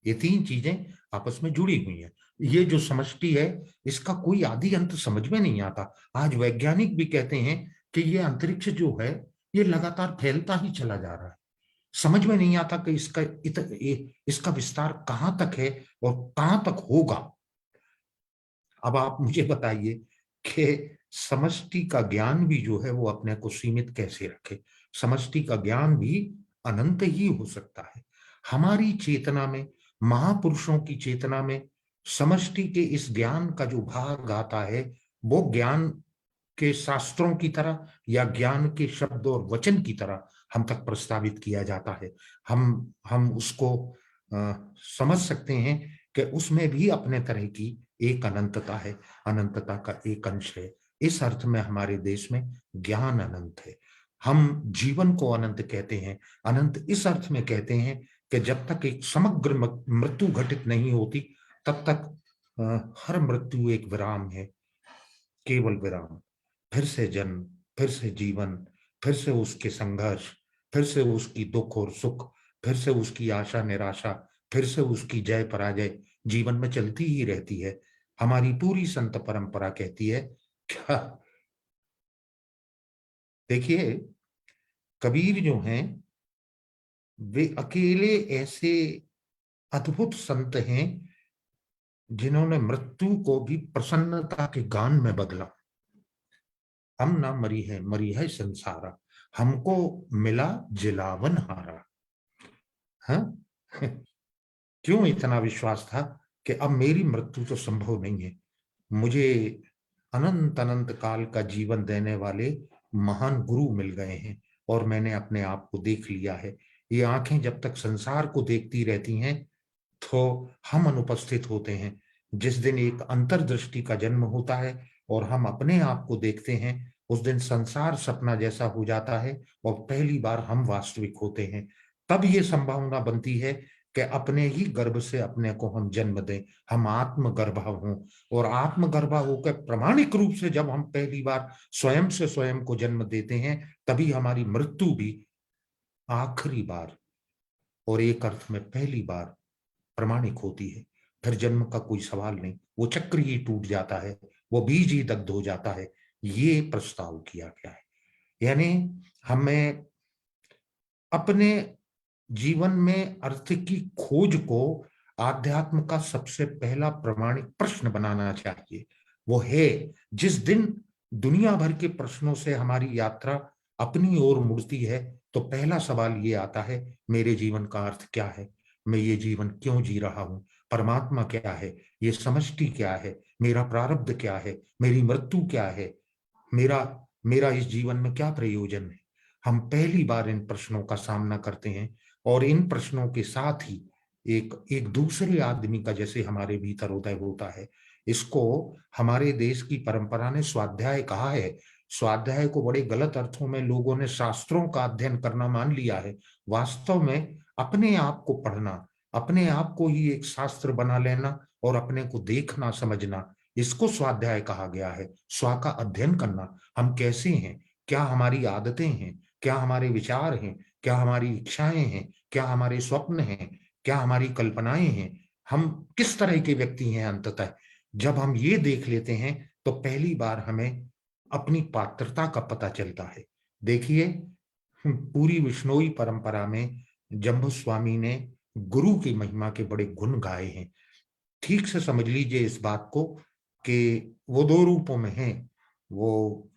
ये 3 चीजें आपस में जुड़ी हुई हैं। ये जो समष्टि है इसका कोई आदि अंत समझ में नहीं आता। आज वैज्ञानिक भी कहते हैं कि ये अंतरिक्ष जो है ये लगातार फैलता ही चला जा रहा है। समझ में नहीं आता कि इसका विस्तार कहां तक है और कहां तक होगा। अब आप मुझे बताइए कि समष्टि का ज्ञान भी जो है वो अपने को सीमित कैसे रखे? समष्टि का ज्ञान भी अनंत ही हो सकता है। हमारी चेतना में, महापुरुषों की चेतना में समष्टि के इस ज्ञान का जो भाग आता है वो ज्ञान के शास्त्रों की तरह या ज्ञान के शब्द और वचन की तरह हम तक प्रस्तावित किया जाता है। हम उसको समझ सकते हैं कि उसमें भी अपने तरह की एक अनंतता है, अनंतता का एक अंश है। इस अर्थ में हमारे देश में ज्ञान अनंत है। हम जीवन को अनंत कहते हैं। अनंत इस अर्थ में कहते हैं कि जब तक एक समग्र मृत्यु घटित नहीं होती तब तक हर मृत्यु एक विराम है, केवल विराम। फिर से जन्म, फिर से जीवन, फिर से उसके संघर्ष, फिर से उसकी दुख और सुख, फिर से उसकी आशा निराशा, फिर से उसकी जय पराजय जीवन में चलती ही रहती है। हमारी पूरी संत परंपरा कहती है क्या? देखिए, कबीर जो हैं वे अकेले ऐसे अद्भुत संत हैं जिन्होंने मृत्यु को भी प्रसन्नता के गान में बदला। हम ना मरी है संसारा, हमको मिला जिलावन हारा। हाँ? क्यों इतना विश्वास था कि अब मेरी मृत्यु तो संभव नहीं है, मुझे अनंत अनंत काल का जीवन देने वाले महान गुरु मिल गए हैं और मैंने अपने आप को देख लिया है। ये आंखें जब तक संसार को देखती रहती हैं तो हम अनुपस्थित होते हैं। जिस दिन एक अंतर्दृष्टि का जन्म होता है और हम अपने आप को देखते हैं, उस दिन संसार सपना जैसा हो जाता है और पहली बार हम वास्तविक होते हैं। तब ये संभावना बनती है कि अपने ही गर्भ से अपने को हम जन्म दें, हम आत्मगर्भा हों। और आत्मगर्भा होकर प्रामाणिक रूप से जब हम पहली बार स्वयं से स्वयं को जन्म देते हैं, तभी हमारी मृत्यु भी आखिरी बार और एक अर्थ में पहली बार प्रामाणिक होती है। फिर जन्म का कोई सवाल नहीं, वो चक्र ही टूट जाता है, वो बीज ही दग्ध हो जाता है। ये प्रस्ताव किया गया है। यानी हमें अपने जीवन में अर्थ की खोज को आध्यात्म का सबसे पहला प्रामाणिक प्रश्न बनाना चाहिए। वो है जिस दिन दुनिया भर के प्रश्नों से हमारी यात्रा अपनी ओर मुड़ती है तो पहला सवाल ये आता है, मेरे जीवन का अर्थ क्या है? मैं ये जीवन क्यों जी रहा हूं? परमात्मा क्या है? ये समष्टि क्या है? मेरा प्रारब्ध क्या है? मेरी मृत्यु क्या है? मेरा मेरा इस जीवन में क्या प्रयोजन है? हम पहली बार इन प्रश्नों का सामना करते हैं और इन प्रश्नों के साथ ही एक एक दूसरे आदमी का जैसे हमारे भीतर उदय होता है। इसको हमारे देश की परंपरा ने स्वाध्याय कहा है। स्वाध्याय को बड़े गलत अर्थों में लोगों ने शास्त्रों का अध्ययन करना मान लिया है। वास्तव में अपने आप को पढ़ना, अपने आप को ही एक शास्त्र बना लेना और अपने को देखना समझना, इसको स्वाध्याय कहा गया है। स्व का अध्ययन करना, हम कैसे हैं, क्या हमारी आदतें हैं, क्या हमारे विचार हैं, क्या हमारी इच्छाएं हैं, क्या हमारे स्वप्न हैं, क्या हमारी कल्पनाएं हैं, हम किस तरह के व्यक्ति हैं। अंततः जब हम ये देख लेते हैं तो पहली बार हमें अपनी पात्रता का पता चलता है। देखिए, पूरी विष्णोई परंपरा में जम्बू स्वामी ने गुरु की महिमा के बड़े गुण गाए हैं। ठीक से समझ लीजिए इस बात को कि वो दो रूपों में हैं। वो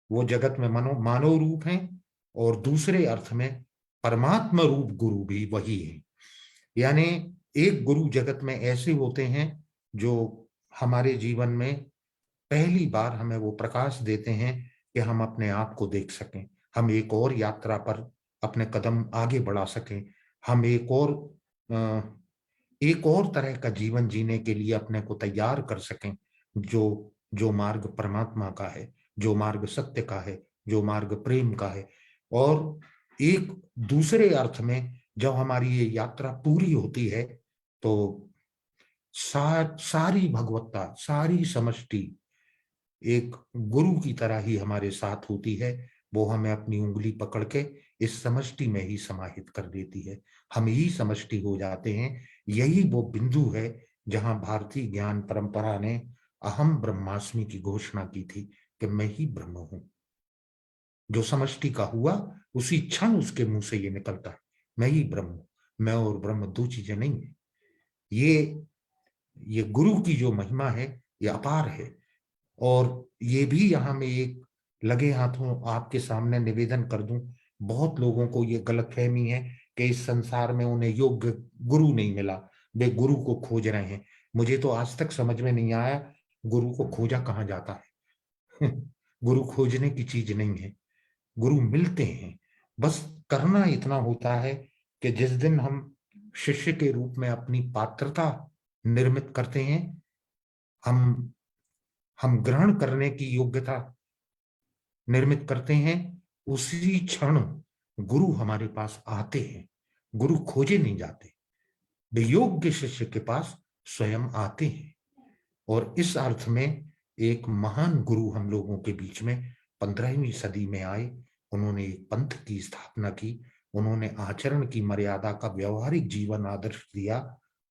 जगत में मानव रूप हैं और दूसरे अर्थ में परमात्मा रूप गुरु भी वही है। यानी एक गुरु जगत में ऐसे होते हैं जो हमारे जीवन में पहली बार हमें वो प्रकाश देते हैं कि हम अपने आप को देख सकें, हम एक और यात्रा पर अपने कदम आगे बढ़ा सकें, हम एक और तरह का जीवन जीने के लिए अपने को तैयार कर सकें, जो मार्ग परमात्मा का है, जो मार्ग सत्य का है, जो मार्ग प्रेम का है। और एक दूसरे अर्थ में जब हमारी ये यात्रा पूरी होती है तो सारी भगवत्ता, सारी समष्टि एक गुरु की तरह ही हमारे साथ होती है। वो हमें अपनी उंगली पकड़ के इस समष्टि में ही समाहित कर देती है, हम ही समष्टि हो जाते हैं। यही वो बिंदु है जहां भारतीय ज्ञान परंपरा ने अहम ब्रह्मास्मि की घोषणा की थी कि मैं ही ब्रह्म हूं। जो समष्टि का हुआ उसी क्षण उसके मुंह से ये निकलता है, मैं ही ब्रह्म हूं। मैं और ब्रह्म दो चीजें नहीं है। ये गुरु की जो महिमा है ये अपार है। और ये भी यहाँ मैं एक लगे हाथों आपके सामने निवेदन कर दूं, बहुत लोगों को ये गलतफहमी है कि इस संसार में उन्हें योग्य गुरु नहीं मिला, वे गुरु को खोज रहे हैं। मुझे तो आज तक समझ में नहीं आया गुरु को खोजा कहाँ जाता है। गुरु खोजने की चीज नहीं है, गुरु मिलते हैं। बस करना इतना होता है कि जिस दिन हम शिष्य के रूप में अपनी पात्रता निर्मित करते हैं, हम ग्रहण करने की योग्यता निर्मित करते हैं, उसी क्षण गुरु हमारे पास आते हैं। गुरु खोजे नहीं जाते, वे योग्य शिष्य के पास स्वयं आते हैं। और इस अर्थ में एक महान गुरु हम लोगों के बीच में 15वीं सदी में आए। उन्होंने एक पंथ की स्थापना की, उन्होंने आचरण की मर्यादा का व्यवहारिक जीवन आदर्श दिया।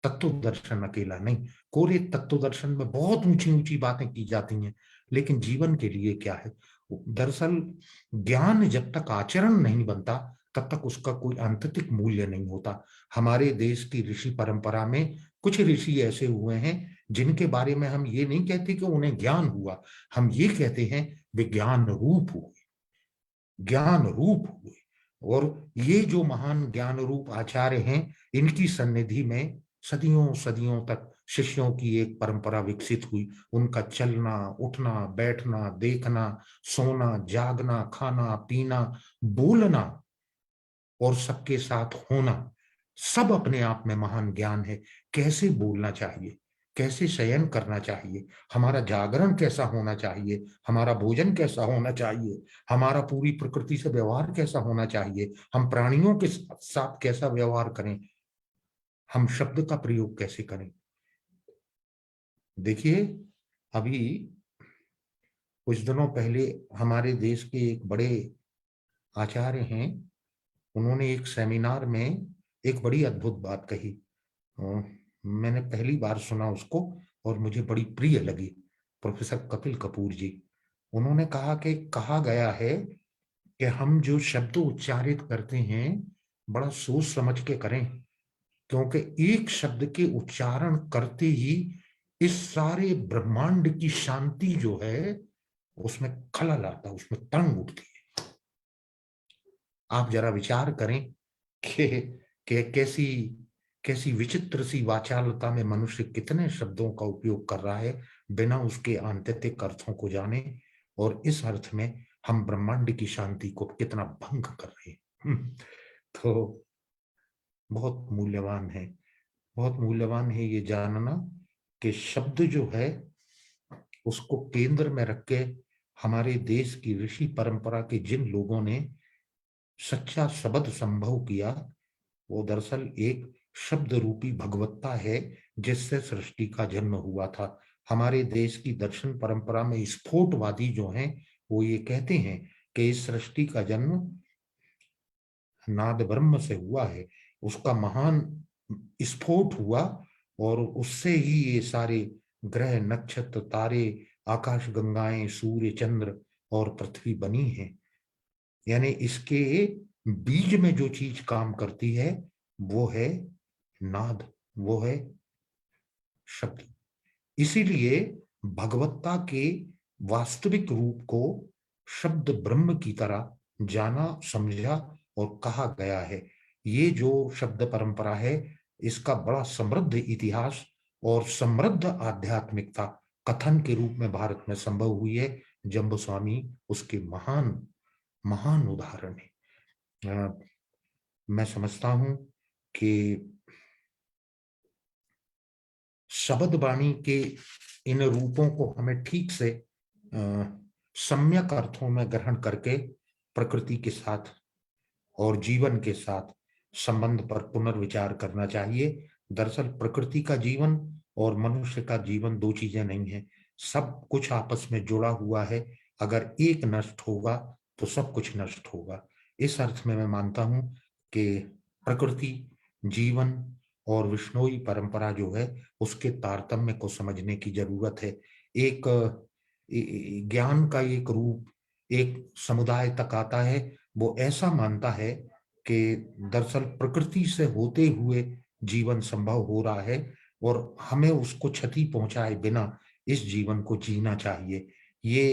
तत्व दर्शन अकेला नहीं, कोरे तत्व दर्शन में बहुत ऊंची ऊंची बातें की जाती हैं, लेकिन जीवन के लिए क्या है? दरअसल ज्ञान जब तक आचरण नहीं बनता तब तक उसका कोई आंतरिक मूल्य नहीं होता। हमारे देश की ऋषि परंपरा में कुछ ऋषि ऐसे हुए हैं जिनके बारे में हम ये नहीं कहते कि उन्हें ज्ञान हुआ, हम ये कहते हैं वे ज्ञान रूप हुए, ज्ञान रूप हुए। और ये जो महान ज्ञान रूप आचार्य हैं, इनकी सन्निधि में सदियों सदियों तक शिष्यों की एक परंपरा विकसित हुई। उनका चलना, उठना, बैठना, देखना, सोना, जागना, खाना, पीना, बोलना और सबके साथ होना, सब अपने आप में महान ज्ञान है। कैसे बोलना चाहिए, कैसे शयन करना चाहिए, हमारा जागरण कैसा होना चाहिए, हमारा भोजन कैसा होना चाहिए, हमारा पूरी प्रकृति से व्यवहार कैसा होना चाहिए, हम प्राणियों के साथ कैसा व्यवहार करें, हम शब्द का प्रयोग कैसे करें। देखिए, अभी कुछ दिनों पहले हमारे देश के एक बड़े आचार्य हैं, उन्होंने एक सेमिनार में एक बड़ी अद्भुत बात कही। मैंने पहली बार सुना उसको और मुझे बड़ी प्रिय लगी। प्रोफेसर कपिल कपूर जी, उन्होंने कहा कि कहा गया है कि हम जो शब्द उच्चारित करते हैं बड़ा सोच समझ के करें, क्योंकि एक शब्द के उच्चारण करते ही इस सारे ब्रह्मांड की शांति जो है उसमें खलल आता, उसमें तंग उठती है। आप जरा विचार करें कि कैसी विचित्र सी वाचालता में मनुष्य कितने शब्दों का उपयोग कर रहा है बिना उसके आंतरिक अर्थों को जाने, और इस अर्थ में हम ब्रह्मांड की शांति को कितना भंग कर रहे हैं। तो बहुत मूल्यवान है, बहुत मूल्यवान है ये जानना कि शब्द जो है उसको केंद्र में रख के हमारे देश की ऋषि परंपरा के जिन लोगों ने सच्चा शब्द संभव किया, वो दरअसल एक शब्द रूपी भगवत्ता है जिससे सृष्टि का जन्म हुआ था। हमारे देश की दर्शन परंपरा में स्फोटवादी जो हैं वो ये कहते हैं कि इस सृष्टि का जन्म नाद ब्रह्म से हुआ है, उसका महान स्फोट हुआ और उससे ही ये सारे ग्रह नक्षत्र तारे आकाश गंगाएं सूर्य चंद्र और पृथ्वी बनी है। यानी इसके बीज में जो चीज काम करती है वो है नाद, वो है शब्द। इसीलिए भगवत्ता के वास्तविक रूप को शब्द ब्रह्म की तरह जाना समझा और कहा गया है। ये जो शब्द परंपरा है इसका बड़ा समृद्ध इतिहास और समृद्ध आध्यात्मिकता कथन के रूप में भारत में संभव हुई है। जम्बूस्वामी उसके महान महान उदाहरण है। मैं समझता हूं कि शब्द वाणी के इन रूपों को हमें ठीक से सम्यक अर्थों में ग्रहण करके प्रकृति के साथ और जीवन के साथ संबंध पर पुनर्विचार करना चाहिए। दरअसल प्रकृति का जीवन और मनुष्य का जीवन दो चीजें नहीं है, सब कुछ आपस में जुड़ा हुआ है। अगर एक नष्ट होगा तो सब कुछ नष्ट होगा। इस अर्थ में मैं मानता हूं कि प्रकृति, जीवन और विष्णोई परंपरा जो है उसके तारतम्य को समझने की जरूरत है। एक ज्ञान का एक रूप एक समुदाय तक आता है, वो ऐसा मानता है कि दरअसल प्रकृति से होते हुए जीवन संभव हो रहा है और हमें उसको क्षति पहुंचाए बिना इस जीवन को जीना चाहिए। ये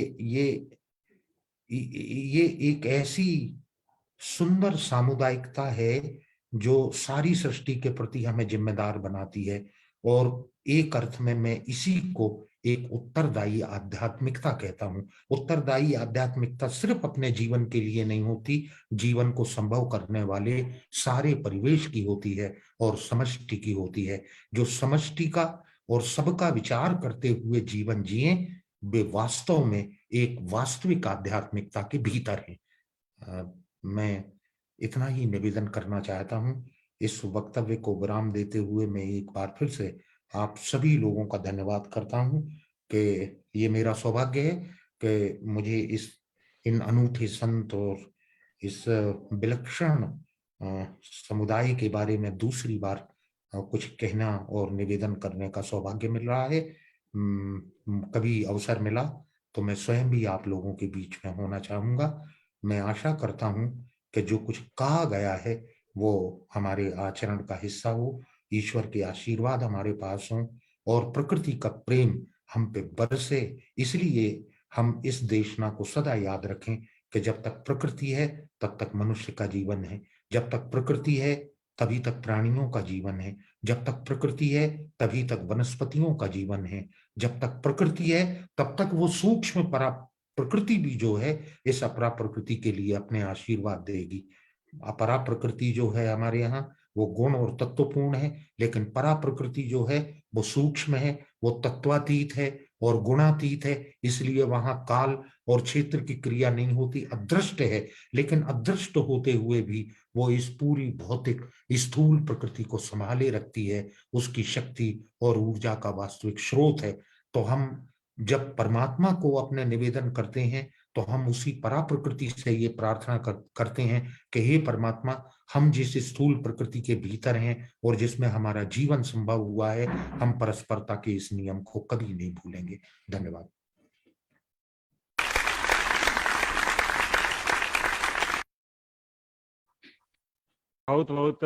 एक ऐसी सुंदर सामुदायिकता है जो सारी सृष्टि के प्रति हमें जिम्मेदार बनाती है। और एक अर्थ में मैं इसी को एक उत्तरदायी आध्यात्मिकता कहता हूं। उत्तरदायी आध्यात्मिकता सिर्फ अपने जीवन के लिए नहीं होती, जीवन को संभव करने वाले सारे परिवेश की होती है और समष्टि की होती है। जो समष्टि का और सबका विचार करते हुए जीवन जिए वे वास्तव में एक वास्तविक आध्यात्मिकता के भीतर हैं। मैं इतना ही निवेदन करना चाहता हूं। इस वक्तव्य को विराम देते हुए मैं एक बार फिर से आप सभी लोगों का धन्यवाद करता हूं कि ये मेरा सौभाग्य है कि मुझे इन अनूठे संत और इस विलक्षण समुदाय के बारे में दूसरी बार कुछ कहना और निवेदन करने का सौभाग्य मिल रहा है। कभी अवसर मिला तो मैं स्वयं भी आप लोगों के बीच में होना चाहूंगा। मैं आशा करता हूं कि जो कुछ कहा गया है वो हमारे आचरण का हिस्सा हो, ईश्वर के आशीर्वाद हमारे पास हों और प्रकृति का प्रेम हम पे बरसे। इसलिए हम इस देशना को सदा याद रखें कि जब तक प्रकृति है तब तक मनुष्य का जीवन है, जब तक प्रकृति है तभी तक प्राणियों का जीवन है, जब तक प्रकृति है तभी तक वनस्पतियों का जीवन है, जब तक प्रकृति है तब तक वो सूक्ष्म प्रकृति भी जो है इस अपरा प्रकृति के लिए अपने आशीर्वाद देगी। अपरा प्रकृति जो है हमारे यहाँ वो गुण और तत्वपूर्ण है, लेकिन परा प्रकृति जो है वो सूक्ष्म है, वो तत्वातीत है और गुणातीत है। इसलिए वहां काल और क्षेत्र की क्रिया नहीं होती, अदृष्ट है। लेकिन अदृष्ट होते हुए भी वो इस पूरी भौतिक स्थूल प्रकृति को संभाले रखती है, उसकी शक्ति और ऊर्जा का वास्तविक स्रोत है। तो हम जब परमात्मा को अपने निवेदन करते हैं तो हम उसी परा प्रकृति से ये प्रार्थना करते हैं कि हे परमात्मा, हम जिस स्थूल प्रकृति के भीतर हैं और जिसमें हमारा जीवन संभव हुआ है, हम परस्परता के इस नियम को कभी नहीं भूलेंगे। धन्यवाद।
बहुत बहुत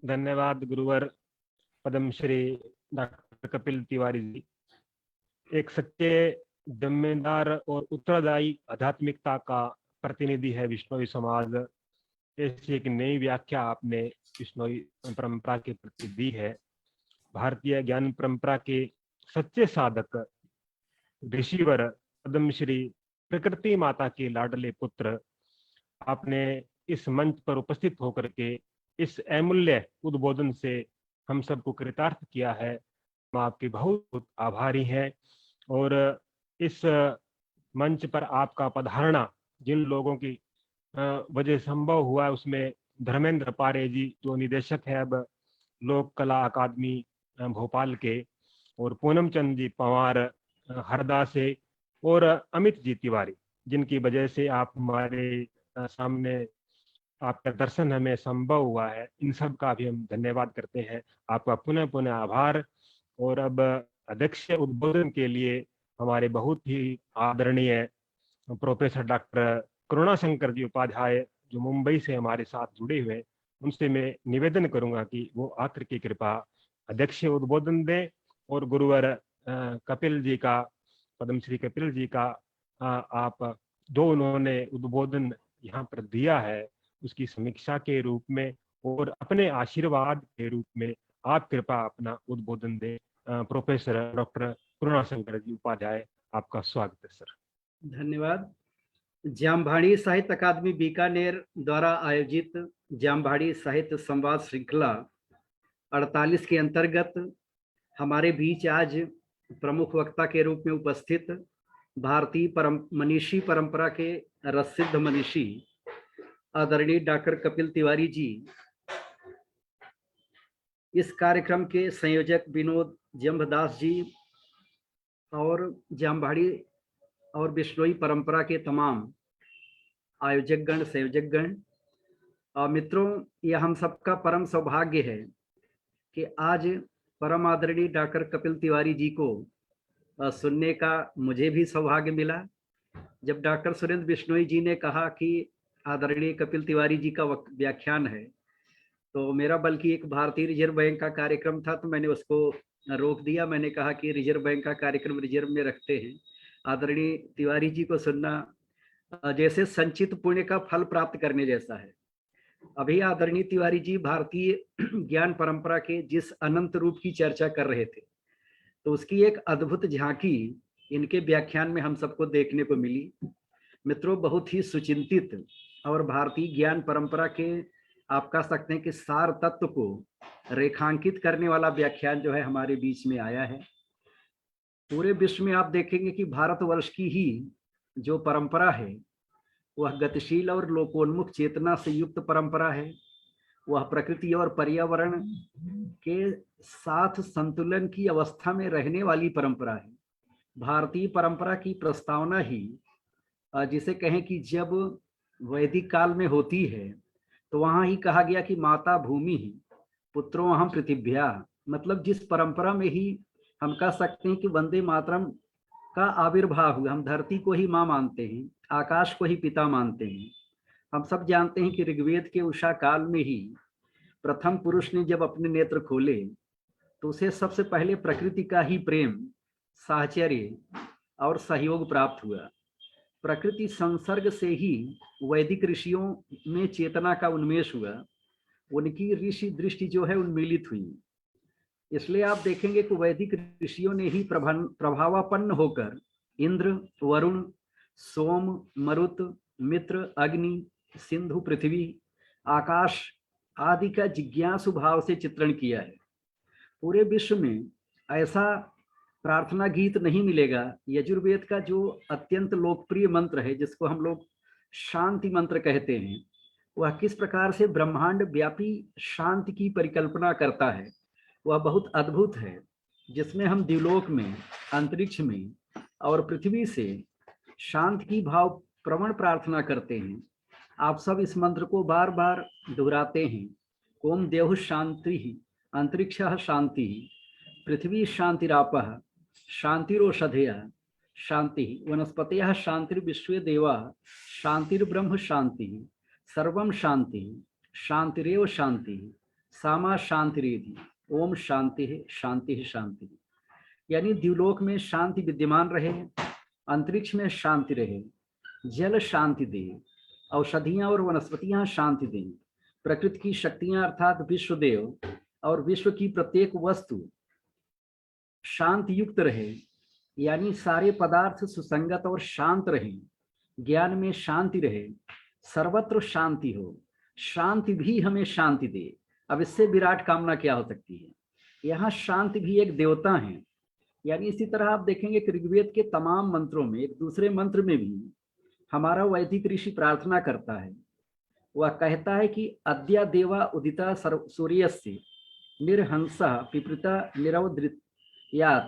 धन्यवाद गुरुवर पद्मश्री डॉक्टर कपिल तिवारी जी। एक सच्चे जिम्मेदार और उत्तरदायी आध्यात्मिकता का प्रतिनिधि है विष्णोई समाज। ऐसी एक नई व्याख्या आपने विष्णोई परंपरा के प्रति दी है। भारतीय ज्ञान परंपरा के सच्चे साधक ऋषिवर पद्मश्री प्रकृति माता के लाडले पुत्र, आपने इस मंच पर उपस्थित होकर के इस अमूल्य उद्बोधन से हम सबको कृतार्थ किया है। हम आपके बहुत बहुत आभारी हैं। और इस मंच पर आपका पधारना जिन लोगों की वजह संभव हुआ है, उसमें धर्मेंद्र पारे जी जो निदेशक है अब लोक कला अकादमी भोपाल के, और पूनम चंद जी पंवार हरदा से, और अमित जी तिवारी, जिनकी वजह से आप हमारे सामने आपका दर्शन हमें संभव हुआ है। इन सब का भी हम धन्यवाद करते हैं। आपका पुनः पुनः आभार। और अब अध्यक्ष उद्बोधन के लिए हमारे बहुत ही आदरणीय प्रोफेसर डॉक्टर करुणाशंकर जी उपाध्याय जो मुंबई से हमारे साथ जुड़े हुए, उनसे मैं निवेदन करूंगा कि वो आकर की कृपा अध्यक्ष उद्बोधन दें। और गुरुवर कपिल जी का, पद्मश्री कपिल जी का आप जो उन्होंने उद्बोधन यहाँ पर दिया है उसकी समीक्षा के रूप में और अपने आशीर्वाद के रूप में आप कृपा अपना उद्बोधन दें। प्रोफेसर डॉक्टर करुणाशंकर जी उपाध्याय, आपका स्वागत है सर।
धन्यवाद। जामभाड़ी साहित्य अकादमी बीकानेर द्वारा आयोजित जामभाड़ी साहित्य संवाद श्रृंखला 48 के अंतर्गत हमारे बीच आज प्रमुख वक्ता के रूप में उपस्थित भारतीय मनीषी परंपरा के रससिद्ध मनीषी आदरणीय डॉक्टर कपिल तिवारी जी, इस कार्यक्रम के संयोजक विनोद जम्भदास जी, और जामभाड़ी और बिश्नोई परंपरा के तमाम आयोजकगण, संयोजकगण, मित्रों, यह हम सबका परम सौभाग्य है कि आज परम आदरणीय डॉक्टर कपिल तिवारी जी को सुनने का मुझे भी सौभाग्य मिला। जब डॉक्टर सुरेंद्र बिश्नोई जी ने कहा कि आदरणीय कपिल तिवारी जी का व्याख्यान है, तो मेरा बल्कि एक भारतीय रिजर्व बैंक का कार्यक्रम था, तो मैंने उसको रोक दिया। मैंने कहा कि रिजर्व बैंक का कार्यक्रम रिजर्व में रखते हैं, आदरणीय तिवारी जी को सुनना जैसे संचित पुण्य का फल प्राप्त करने जैसा है। अभी आदरणीय तिवारी जी भारतीय ज्ञान परंपरा के जिस अनंत रूप की चर्चा कर रहे थे, तो उसकी एक अद्भुत झांकी इनके व्याख्यान में हम सबको देखने को मिली। मित्रों, बहुत ही सुचिंतित और भारतीय ज्ञान परंपरा के आप कह सकते हैं कि सार तत्व को रेखांकित करने वाला व्याख्यान जो है हमारे बीच में आया है। पूरे विश्व में आप देखेंगे कि भारतवर्ष की ही जो परंपरा है वह गतिशील और लोकोन्मुख चेतना से युक्त परंपरा है। वह प्रकृति और पर्यावरण के साथ संतुलन की अवस्था में रहने वाली परंपरा है। भारतीय परंपरा की प्रस्तावना ही जिसे कहें कि जब वैदिक काल में होती है तो वहां ही कहा गया कि माता भूमि ही पुत्रों अहम पृथिव्या, मतलब जिस परंपरा में ही हम कह सकते हैं कि वंदे मातरम का आविर्भाव हुआ। हम धरती को ही माँ मानते हैं, आकाश को ही पिता मानते हैं। हम सब जानते हैं कि ऋग्वेद के उषा काल में ही प्रथम पुरुष ने जब अपने नेत्र खोले तो उसे सबसे पहले प्रकृति का ही प्रेम, साहचर्य और सहयोग प्राप्त हुआ। प्रकृति संसर्ग से ही वैदिक ऋषियों में चेतना का उन्मेष हुआ, उनकी ऋषि दृष्टि जो है उन्मीलित हुई। इसलिए आप देखेंगे कि वैदिक ऋषियों ने ही प्रभावापन्न होकर इंद्र, वरुण, सोम, मरुत, मित्र, अग्नि, सिंधु, पृथ्वी, आकाश आदि का जिज्ञासु भाव से चित्रण किया है। पूरे विश्व में ऐसा प्रार्थना गीत नहीं मिलेगा। यजुर्वेद का जो अत्यंत लोकप्रिय मंत्र है, जिसको हम लोग शांति मंत्र कहते हैं, वह किस प्रकार से ब्रह्मांड व्यापी शांति की परिकल्पना करता है, वह बहुत अद्भुत है। जिसमें हम द्युलोक में, अंतरिक्ष में और पृथ्वी से शांति की भाव प्रवण प्रार्थना करते हैं। आप सब इस मंत्र को बार बार दोहराते हैं। ओम देव शांति, अंतरिक्ष शांति, पृथ्वी शांतिरापः, शांतिरोषधय शांति, वनस्पतयः शांतिर्विश्वे देवा, शांतिर्ब्रह्म शांति, सर्वम शांति, शांतिरेव शांति, सामा शांतिरेधि, ओम शांति शांति शांति। यानी द्युलोक में शांति विद्यमान रहे, अंतरिक्ष में शांति रहे, जल शांति दे, औषधियां और वनस्पतियां शांति दें, प्रकृति की शक्तियां अर्थात विश्वदेव और विश्व की प्रत्येक वस्तु शांति युक्त रहे, यानी सारे पदार्थ सुसंगत और शांत रहें, ज्ञान में शांति रहे, सर्वत्र शांति हो, शांति भी हमें शांति दे। अब इससे विराट कामना क्या हो सकती है? यहाँ शांति भी एक देवता है। यानी इसी तरह आप देखेंगे कि ऋग्वेद के तमाम मंत्रों में, एक दूसरे मंत्र में भी हमारा वैदिक ऋषि प्रार्थना करता है। वह कहता है कि अद्या देवा उदिता सूर्यस्य निर्हंसा पिपृता निरवदृत या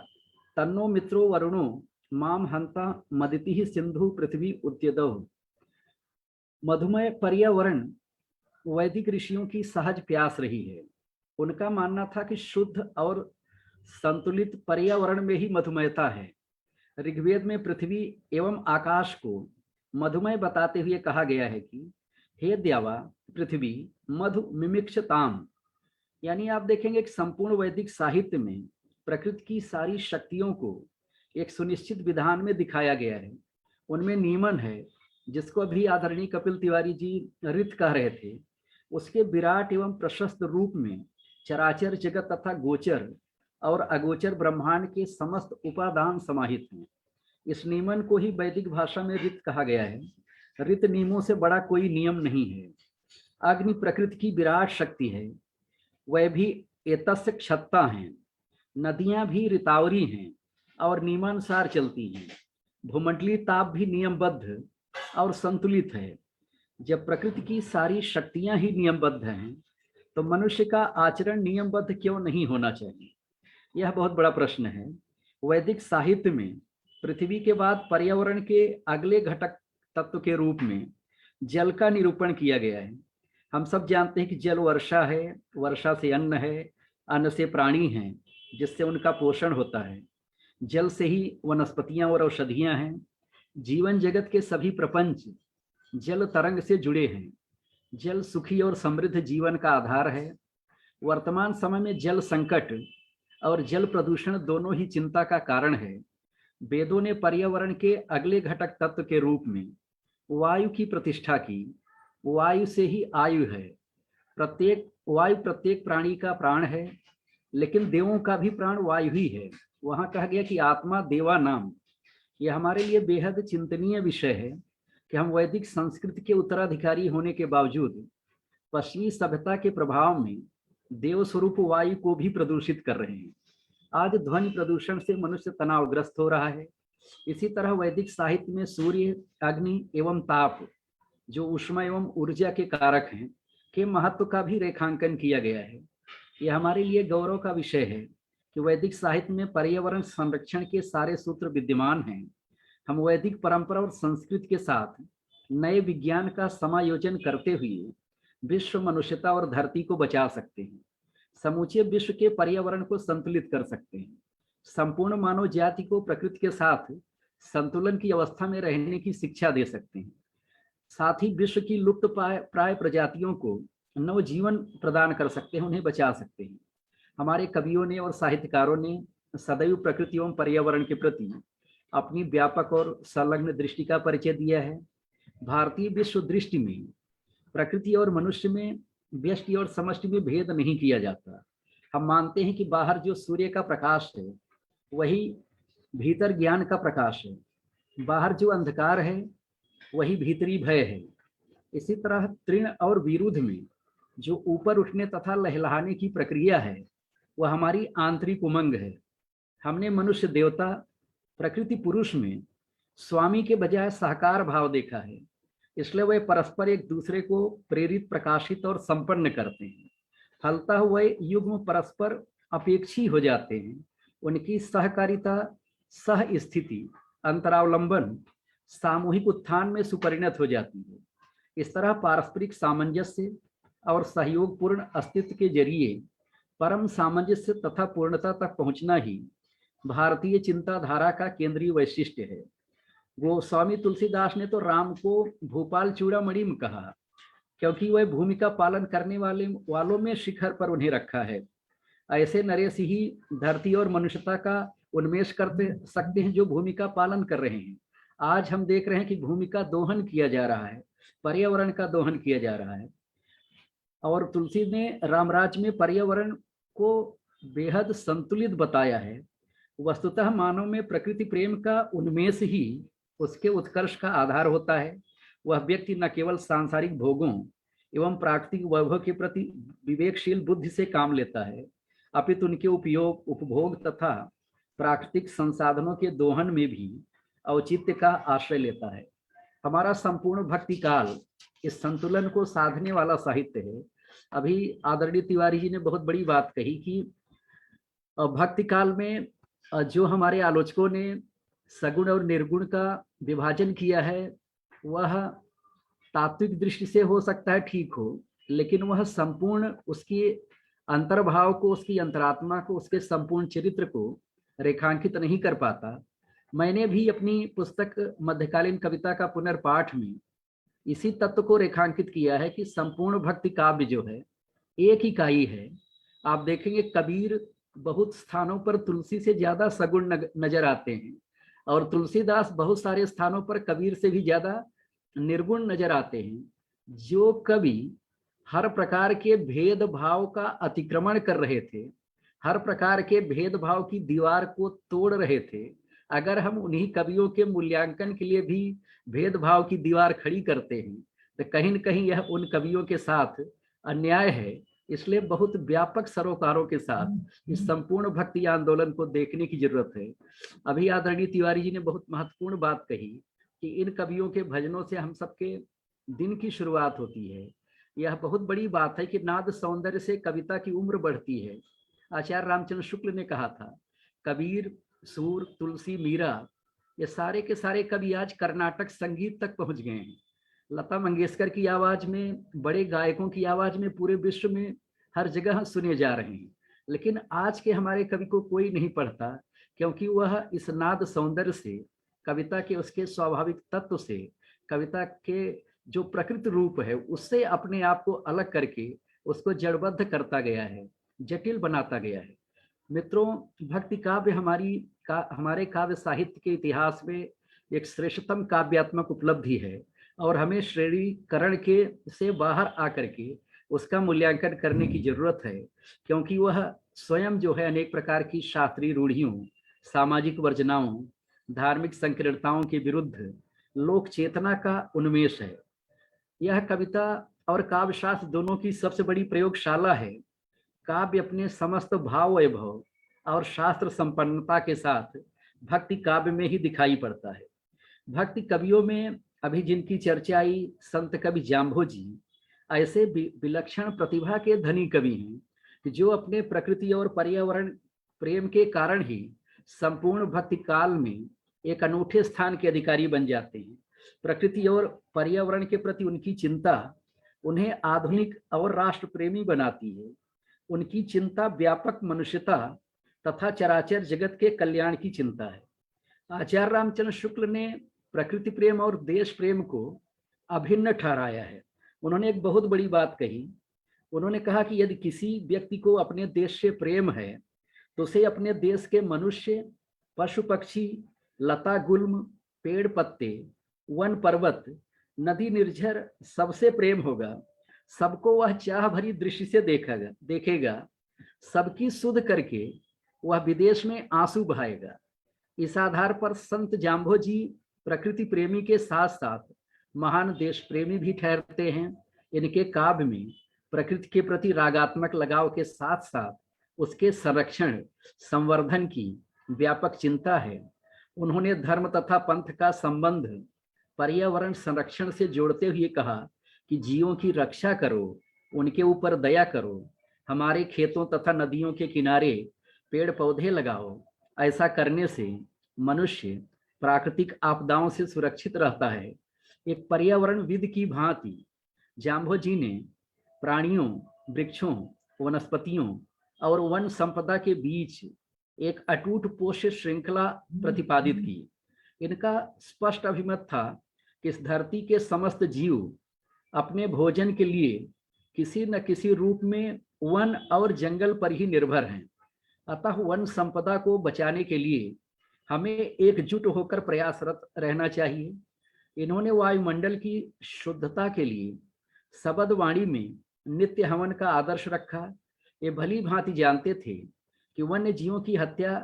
तन्नो मित्रो वरुणो माम हंता मदिति सिंधु पृथ्वी उद्यदौ। मधुमय पर्यावरण वैदिक ऋषियों की सहज प्यास रही है। उनका मानना था कि शुद्ध और संतुलित पर्यावरण में ही मधुमयता है। ऋग्वेद में पृथ्वी एवं आकाश को मधुमय बताते हुए कहा गया है कि हे द्यावा पृथ्वी मधु मिमिक्षताम। यानी आप देखेंगे कि संपूर्ण वैदिक साहित्य में प्रकृति की सारी शक्तियों को एक सुनिश्चित विधान में दिखाया गया है। उनमें नियमन है, जिसको अभी आदरणीय कपिल तिवारी जी ऋत कह रहे थे। उसके विराट एवं प्रशस्त रूप में चराचर जगत तथा गोचर और अगोचर ब्रह्मांड के समस्त उपादान समाहित हैं। इस नियमन को ही वैदिक भाषा में ऋत कहा गया है। ऋत नियमों से बड़ा कोई नियम नहीं है। अग्नि प्रकृति की विराट शक्ति है, वह भी एतस्य क्षत्ता हैं। नदियां भी ऋतावरी हैं और नियमानुसार चलती हैं। भूमंडलीय ताप भी नियमबद्ध और संतुलित है। जब प्रकृति की सारी शक्तियां ही नियमबद्ध हैं, तो मनुष्य का आचरण नियमबद्ध क्यों नहीं होना चाहिए? यह बहुत बड़ा प्रश्न है। वैदिक साहित्य में पृथ्वी के बाद पर्यावरण के अगले घटक तत्व के रूप में जल का निरूपण किया गया है। हम सब जानते हैं कि जल वर्षा है, वर्षा से अन्न है, अन्न से प्राणी हैं, जिससे उनका पोषण होता है। जल से ही वनस्पतियां और औषधियां हैं। जीवन जगत के सभी प्रपंच जल तरंग से जुड़े हैं। जल सुखी और समृद्ध जीवन का आधार है। वर्तमान समय में जल संकट और जल प्रदूषण दोनों ही चिंता का कारण है। वेदों ने पर्यावरण के अगले घटक तत्व के रूप में वायु की प्रतिष्ठा की। वायु से ही आयु है। वायु प्रत्येक प्राणी का प्राण है, लेकिन देवों का भी प्राण वायु ही है। वहां कहा गया कि आत्मा देवा नाम। यह हमारे लिए बेहद चिंतनीय विषय है कि हम वैदिक संस्कृति के उत्तराधिकारी होने के बावजूद पश्चिमी सभ्यता के प्रभाव में देव स्वरूप वायु को भी प्रदूषित कर रहे हैं। आज ध्वनि प्रदूषण से मनुष्य तनावग्रस्त हो रहा है। इसी तरह वैदिक साहित्य में सूर्य, अग्नि एवं ताप, जो ऊष्मा एवं ऊर्जा के कारक हैं, के महत्व का भी रेखांकन किया गया है। यह हमारे लिए गौरव का विषय है कि वैदिक साहित्य में पर्यावरण संरक्षण के सारे सूत्र विद्यमान हैं। हम वैदिक परंपरा और संस्कृति के साथ नए विज्ञान का समायोजन करते हुए विश्व, मनुष्यता और धरती को बचा सकते हैं। समूचे विश्व के पर्यावरण को संतुलित कर सकते हैं। संपूर्ण मानव जाति को प्रकृति के साथ संतुलन की अवस्था में रहने की शिक्षा दे सकते हैं। साथ ही विश्व की लुप्त प्राय प्रजातियों को नवजीवन प्रदान कर सकते हैं, उन्हें बचा सकते हैं। हमारे कवियों ने और साहित्यकारों ने सदैव प्रकृति एवं पर्यावरण के प्रति अपनी व्यापक और संलग्न दृष्टि का परिचय दिया है। भारतीय विश्व दृष्टि में प्रकृति और मनुष्य में, व्यष्टि और समष्टि में भेद नहीं किया जाता। हम मानते हैं कि बाहर जो सूर्य का प्रकाश है, वही भीतर ज्ञान का प्रकाश है। बाहर जो अंधकार है, वही भीतरी भय है। इसी तरह तृण और विरुद्ध में जो ऊपर उठने तथा लहलहाने की प्रक्रिया है, वह हमारी आंतरिक उमंग है। हमने मनुष्य देवता, प्रकृति पुरुष में स्वामी के बजाय सहकार भाव देखा है। इसलिए वे परस्पर एक दूसरे को प्रेरित, प्रकाशित और संपन्न करते हैं। फलतः वे युग्म परस्पर अपेक्षी हो जाते हैं। उनकी सहकारिता, सह स्थिति, अंतरावलंबन सामूहिक उत्थान में सुपरिणत हो जाती है। इस तरह पारस्परिक सामंजस्य और सहयोगपूर्ण अस्तित्व के जरिए परम सामंजस्य तथा पूर्णता तक पहुंचना ही भारतीय चिंताधारा का केंद्रीय वैशिष्ट्य है। गोस्वामी तुलसीदास ने तो राम को भूपाल चूड़ामणि में कहा, क्योंकि वह भूमिका पालन करने वालों में शिखर पर उन्हें रखा है। ऐसे नरेश ही धरती और मनुष्यता का उन्मेष करते सकते हैं, जो भूमिका पालन कर रहे हैं। आज हम देख रहे हैं कि भूमि का दोहन किया जा रहा है, पर्यावरण का दोहन किया जा रहा है। और तुलसी ने रामराज में पर्यावरण को बेहद संतुलित बताया है। वस्तुतः मानव में प्रकृति प्रेम का उन्मेष ही उसके उत्कर्ष का आधार होता है। वह व्यक्ति न केवल सांसारिक भोगों एवं प्राकृतिक वैभव के प्रति विवेकशील बुद्धि से काम लेता है, अपितु उनके उपयोग, उपभोग तथा प्राकृतिक संसाधनों के दोहन में भी औचित्य का आश्रय लेता है। हमारा संपूर्ण भक्ति काल इस संतुलन को साधने वाला साहित्य है। अभी आदरणीय तिवारी जी ने बहुत बड़ी बात कही कि भक्ति काल में जो हमारे आलोचकों ने सगुण और निर्गुण का विभाजन किया है, वह तात्विक दृष्टि से हो सकता है ठीक हो, लेकिन वह संपूर्ण उसकी अंतर्भाव को, उसकी अंतरात्मा को, उसके संपूर्ण चरित्र को रेखांकित नहीं कर पाता। मैंने भी अपनी पुस्तक मध्यकालीन कविता का पुनर्पाठ में इसी तत्व को रेखांकित किया है कि संपूर्ण भक्ति काव्य जो है एक इकाई है। आप देखेंगे कबीर बहुत स्थानों पर तुलसी से ज्यादा सगुण नजर आते हैं और तुलसीदास बहुत सारे स्थानों पर कबीर से भी ज्यादा निर्गुण नजर आते हैं। जो कवि हर प्रकार के भेदभाव का अतिक्रमण कर रहे थे, हर प्रकार के भेदभाव की दीवार को तोड़ रहे थे, अगर हम उन्हीं कवियों के मूल्यांकन के लिए भी भेदभाव की दीवार खड़ी करते हैं तो कहीं न कहीं यह उन कवियों के साथ अन्याय है। इसलिए बहुत व्यापक सरोकारों के साथ इस संपूर्ण भक्ति आंदोलन को देखने की जरूरत है। अभी आदरणीय तिवारी जी ने बहुत महत्वपूर्ण बात कही कि इन कवियों के भजनों से हम सबके दिन की शुरुआत होती है। यह बहुत बड़ी बात है कि नाद सौंदर्य से कविता की उम्र बढ़ती है। आचार्य रामचंद्र शुक्ल ने कहा था, कबीर, सूर, तुलसी, मीरा, ये सारे के सारे कवि आज कर्नाटक संगीत तक पहुंच गए हैं। लता मंगेशकर की आवाज में, बड़े गायकों की आवाज में पूरे विश्व में हर जगह सुने जा रहे हैं। लेकिन आज के हमारे कवि को कोई नहीं पढ़ता, क्योंकि वह इस नाद सौंदर्य से, कविता के उसके स्वाभाविक तत्व से, कविता के जो प्रकृति रूप है उससे अपने आप को अलग करके उसको जड़बद्ध करता गया है, जटिल बनाता गया है। मित्रों, भक्ति काव्य हमारे काव्य साहित्य के इतिहास में एक श्रेष्ठतम काव्यात्मक उपलब्धि है और हमें श्रेणीकरण के से बाहर आकर के उसका मूल्यांकन करने की जरूरत है, क्योंकि वह स्वयं जो है अनेक प्रकार की शास्त्रीय रूढ़ियों, सामाजिक वर्जनाओं, धार्मिक संकीर्णताओं के विरुद्ध लोक चेतना का उन्मेष है। यह कविता और काव्य शास्त्र दोनों की सबसे बड़ी प्रयोगशाला है। काव्य अपने समस्त भाव वैभव और शास्त्र संपन्नता के साथ भक्ति काव्य में ही दिखाई पड़ता है। भक्ति कवियों में अभी जिनकी चर्चा आई, संत कवि जाम्भो जी ऐसे विलक्षण प्रतिभा के धनी कवि हैं जो अपने प्रकृति और पर्यावरण प्रेम के कारण ही संपूर्ण भक्ति काल में एक अनूठे स्थान के अधिकारी बन जाते हैं। प्रकृति और पर्यावरण के प्रति उनकी चिंता उन्हें आधुनिक और राष्ट्र प्रेमी बनाती है। उनकी चिंता व्यापक मनुष्यता तथा चराचर जगत के कल्याण की चिंता है। आचार्य रामचंद्र शुक्ल ने प्रकृति प्रेम और देश प्रेम को अभिन्न ठहराया है। उन्होंने एक बहुत बड़ी बात कही। उन्होंने कहा कि यदि किसी व्यक्ति को अपने देश से प्रेम है तो उसे अपने देश के मनुष्य, पशु पक्षी, लता गुल्म, पेड़ पत्ते, वन पर्वत, नदी निर्झर सबसे प्रेम होगा। सबको वह चाह भरी दृष्टि से देखेगा। सबकी सुध करके वह विदेश में आंसू बहाएगा। इस आधार पर संत जाम्भो जी प्रकृति प्रेमी के साथ साथ महान देश प्रेमी भी ठहरते हैं। इनके काव्य में प्रकृति के प्रति रागात्मक लगाव के साथ साथ उसके संरक्षण संवर्धन की व्यापक चिंता है। उन्होंने धर्म तथा पंथ का संबंध पर्यावरण संरक्षण से जोड़ते हुए कहा कि जीवों की रक्षा करो, उनके ऊपर दया करो, हमारे खेतों तथा नदियों के किनारे पेड़ पौधे लगाओ। ऐसा करने से मनुष्य प्राकृतिक आपदाओं से सुरक्षित रहता है। एक पर्यावरणविद की भांति जाम्भो जी ने प्राणियों, वृक्षों, वनस्पतियों और वन संपदा के बीच एक अटूट पोषक श्रृंखला प्रतिपादित की। इनका स्पष्ट अभिमत था कि इस धरती के समस्त जीव अपने भोजन के लिए किसी न किसी रूप में वन और जंगल पर ही निर्भर हैं। अतः वन संपदा को बचाने के लिए हमें एकजुट होकर प्रयासरत रहना चाहिए। इन्होंने वायुमंडल की शुद्धता के लिए शबद वाणी में नित्य हवन का आदर्श रखा। ये भली भांति जानते थे कि वन्य जीवों की हत्या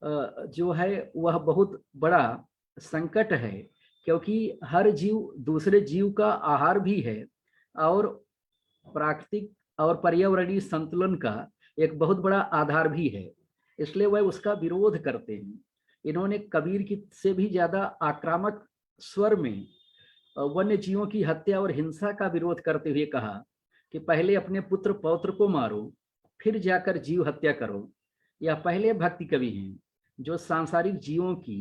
जो है वह बहुत बड़ा संकट है, क्योंकि हर जीव दूसरे जीव का आहार भी है और प्राकृतिक और पर्यावरणीय संतुलन का एक बहुत बड़ा आधार भी है, इसलिए वह उसका विरोध करते हैं। इन्होंने कबीर की से भी ज्यादा आक्रामक स्वर में वन्य जीवों की हत्या और हिंसा का विरोध करते हुए कहा कि पहले अपने पुत्र पौत्र को मारो, फिर जाकर जीव हत्या करो। यह पहले भक्ति कवि हैं जो सांसारिक जीवों की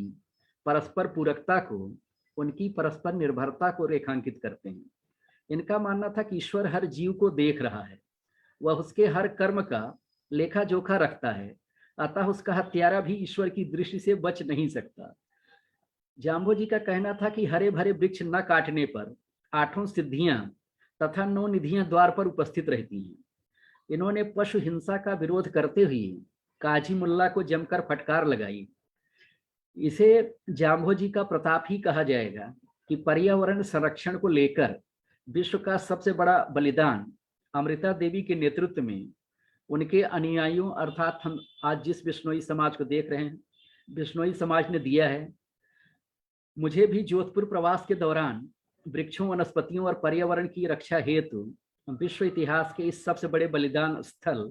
परस्पर पूरकता को, उनकी परस्पर निर्भरता को रेखांकित करते हैं। इनका मानना था कि ईश्वर हर जीव को देख रहा है, वह उसके हर कर्म का लेखा जोखा रखता है, अतः उसका हत्यारा भी ईश्वर की दृष्टि से बच नहीं सकता। जाम्बो का कहना था कि हरे भरे वृक्ष न काटने पर 8 सिद्धियां तथा 9 निधियां द्वार पर उपस्थित रहती हैं। इन्होंने पशु हिंसा का विरोध करते हुए काजी मुल्ला को जमकर फटकार लगाई। इसे जाम्बो का प्रताप ही कहा जाएगा कि पर्यावरण संरक्षण को लेकर विश्व का सबसे बड़ा बलिदान अमृता देवी के नेतृत्व में उनके अनुयायियों अर्थात हम आज जिस बिश्नोई समाज को देख रहे हैं, बिश्नोई समाज ने दिया है। मुझे भी जोधपुर प्रवास के दौरान वृक्षों, वनस्पतियों और पर्यावरण की रक्षा हेतु विश्व इतिहास के इस सबसे बड़े बलिदान स्थल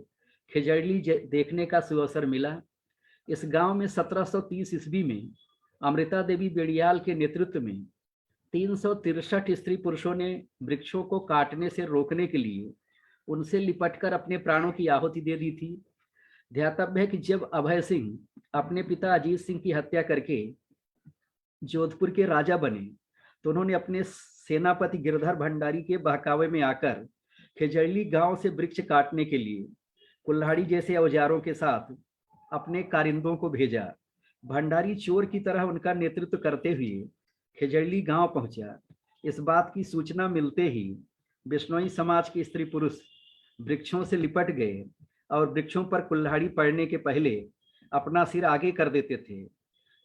खिजड़ली देखने का सुअवसर मिला। इस गांव में 1730 ईस्वी में अमृता देवी बेड़ियाल के नेतृत्व में 363 स्त्री पुरुषों ने वृक्षों को काटने से रोकने के लिए उनसे लिपटकर अपने प्राणों की आहुति दे दी थी। ध्यातव्य है कि जब अभय सिंह अपने पिता अजीत सिंह की हत्या करके जोधपुर के राजा बने तो उन्होंने अपने सेनापति गिरधर भंडारी के बहकावे में आकर खिजड़ली गांव से वृक्ष काटने के लिए कुल्हाड़ी जैसे औजारों के साथ अपने कारिंदों को भेजा। भंडारी चोर की तरह उनका नेतृत्व करते हुए खिजड़ली गांव पहुंचा। इस बात की सूचना मिलते ही बिश्नोई समाज के स्त्री पुरुष वृक्षों से लिपट गए और वृक्षों पर कुल्हाड़ी पड़ने के पहले अपना सिर आगे कर देते थे।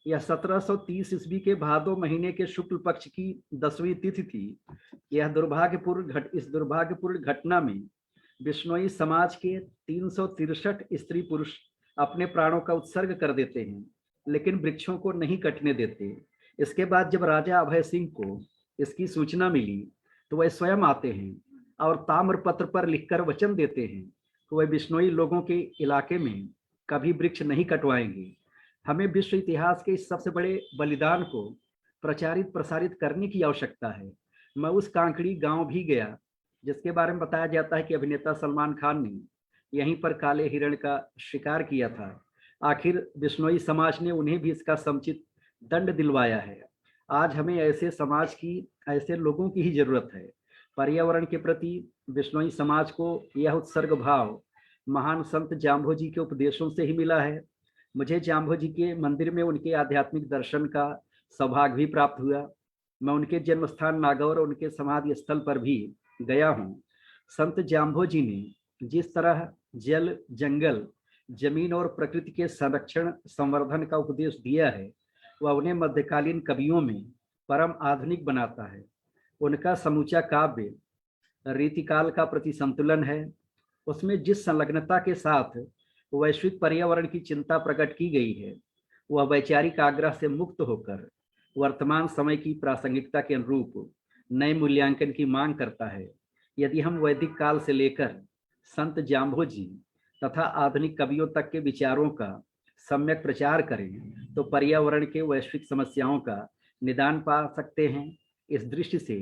यह 1730 ईस्वी के भादो महीने के शुक्ल पक्ष की 10वीं तिथि थी। इस दुर्भाग्यपूर्ण घटना में बिश्नोई समाज के 363 स्त्री पुरुष अपने प्राणों का उत्सर्ग कर देते हैं, लेकिन वृक्षों को नहीं कटने देते। इसके बाद जब राजा अभय सिंह को इसकी सूचना मिली तो वह स्वयं आते हैं और ताम्रपत्र पर लिखकर वचन देते हैं कि वह बिश्नोई लोगों के इलाके में कभी वृक्ष नहीं कटवाएंगे। हमें विश्व इतिहास के इस सबसे बड़े बलिदान को प्रचारित प्रसारित करने की आवश्यकता है। मैं उस कांकड़ी गांव भी गया जिसके बारे में बताया जाता है कि अभिनेता सलमान खान ने यहीं पर काले हिरण का शिकार किया था। आखिर बिश्नोई समाज ने उन्हें भी इसका समुचित दंड दिलवाया है। आज हमें ऐसे समाज की, ऐसे लोगों की ही जरूरत है। पर्यावरण के प्रति बिश्नोई समाज को यह उत्सर्ग भाव महान संत जाम्बो के उपदेशों से ही मिला है। मुझे जाम्बो के मंदिर में उनके आध्यात्मिक दर्शन का सौभाग्य भी प्राप्त हुआ। मैं उनके जन्म स्थान नागौर और उनके समाधि स्थल पर भी गया हूँ। संत जाम्बो ने जिस तरह जल, जंगल, जमीन और प्रकृति के संरक्षण संवर्धन का उपदेश दिया है वह उन्हें मध्यकालीन कवियों में परम आधुनिक बनाता है। उनका समूचा काव्य रीतिकाल का प्रति संतुलन है। उसमें जिस संलग्नता के साथ वैश्विक पर्यावरण की चिंता प्रकट की गई है वह वैचारिक आग्रह से मुक्त होकर वर्तमान समय की प्रासंगिकता के अनुरूप नए मूल्यांकन की मांग करता है। यदि हम वैदिक काल से लेकर संत जाम्बो तथा आधुनिक कवियों तक के विचारों का सम्यक प्रचार करें तो पर्यावरण के वैश्विक समस्याओं का निदान पा सकते हैं। इस दृष्टि से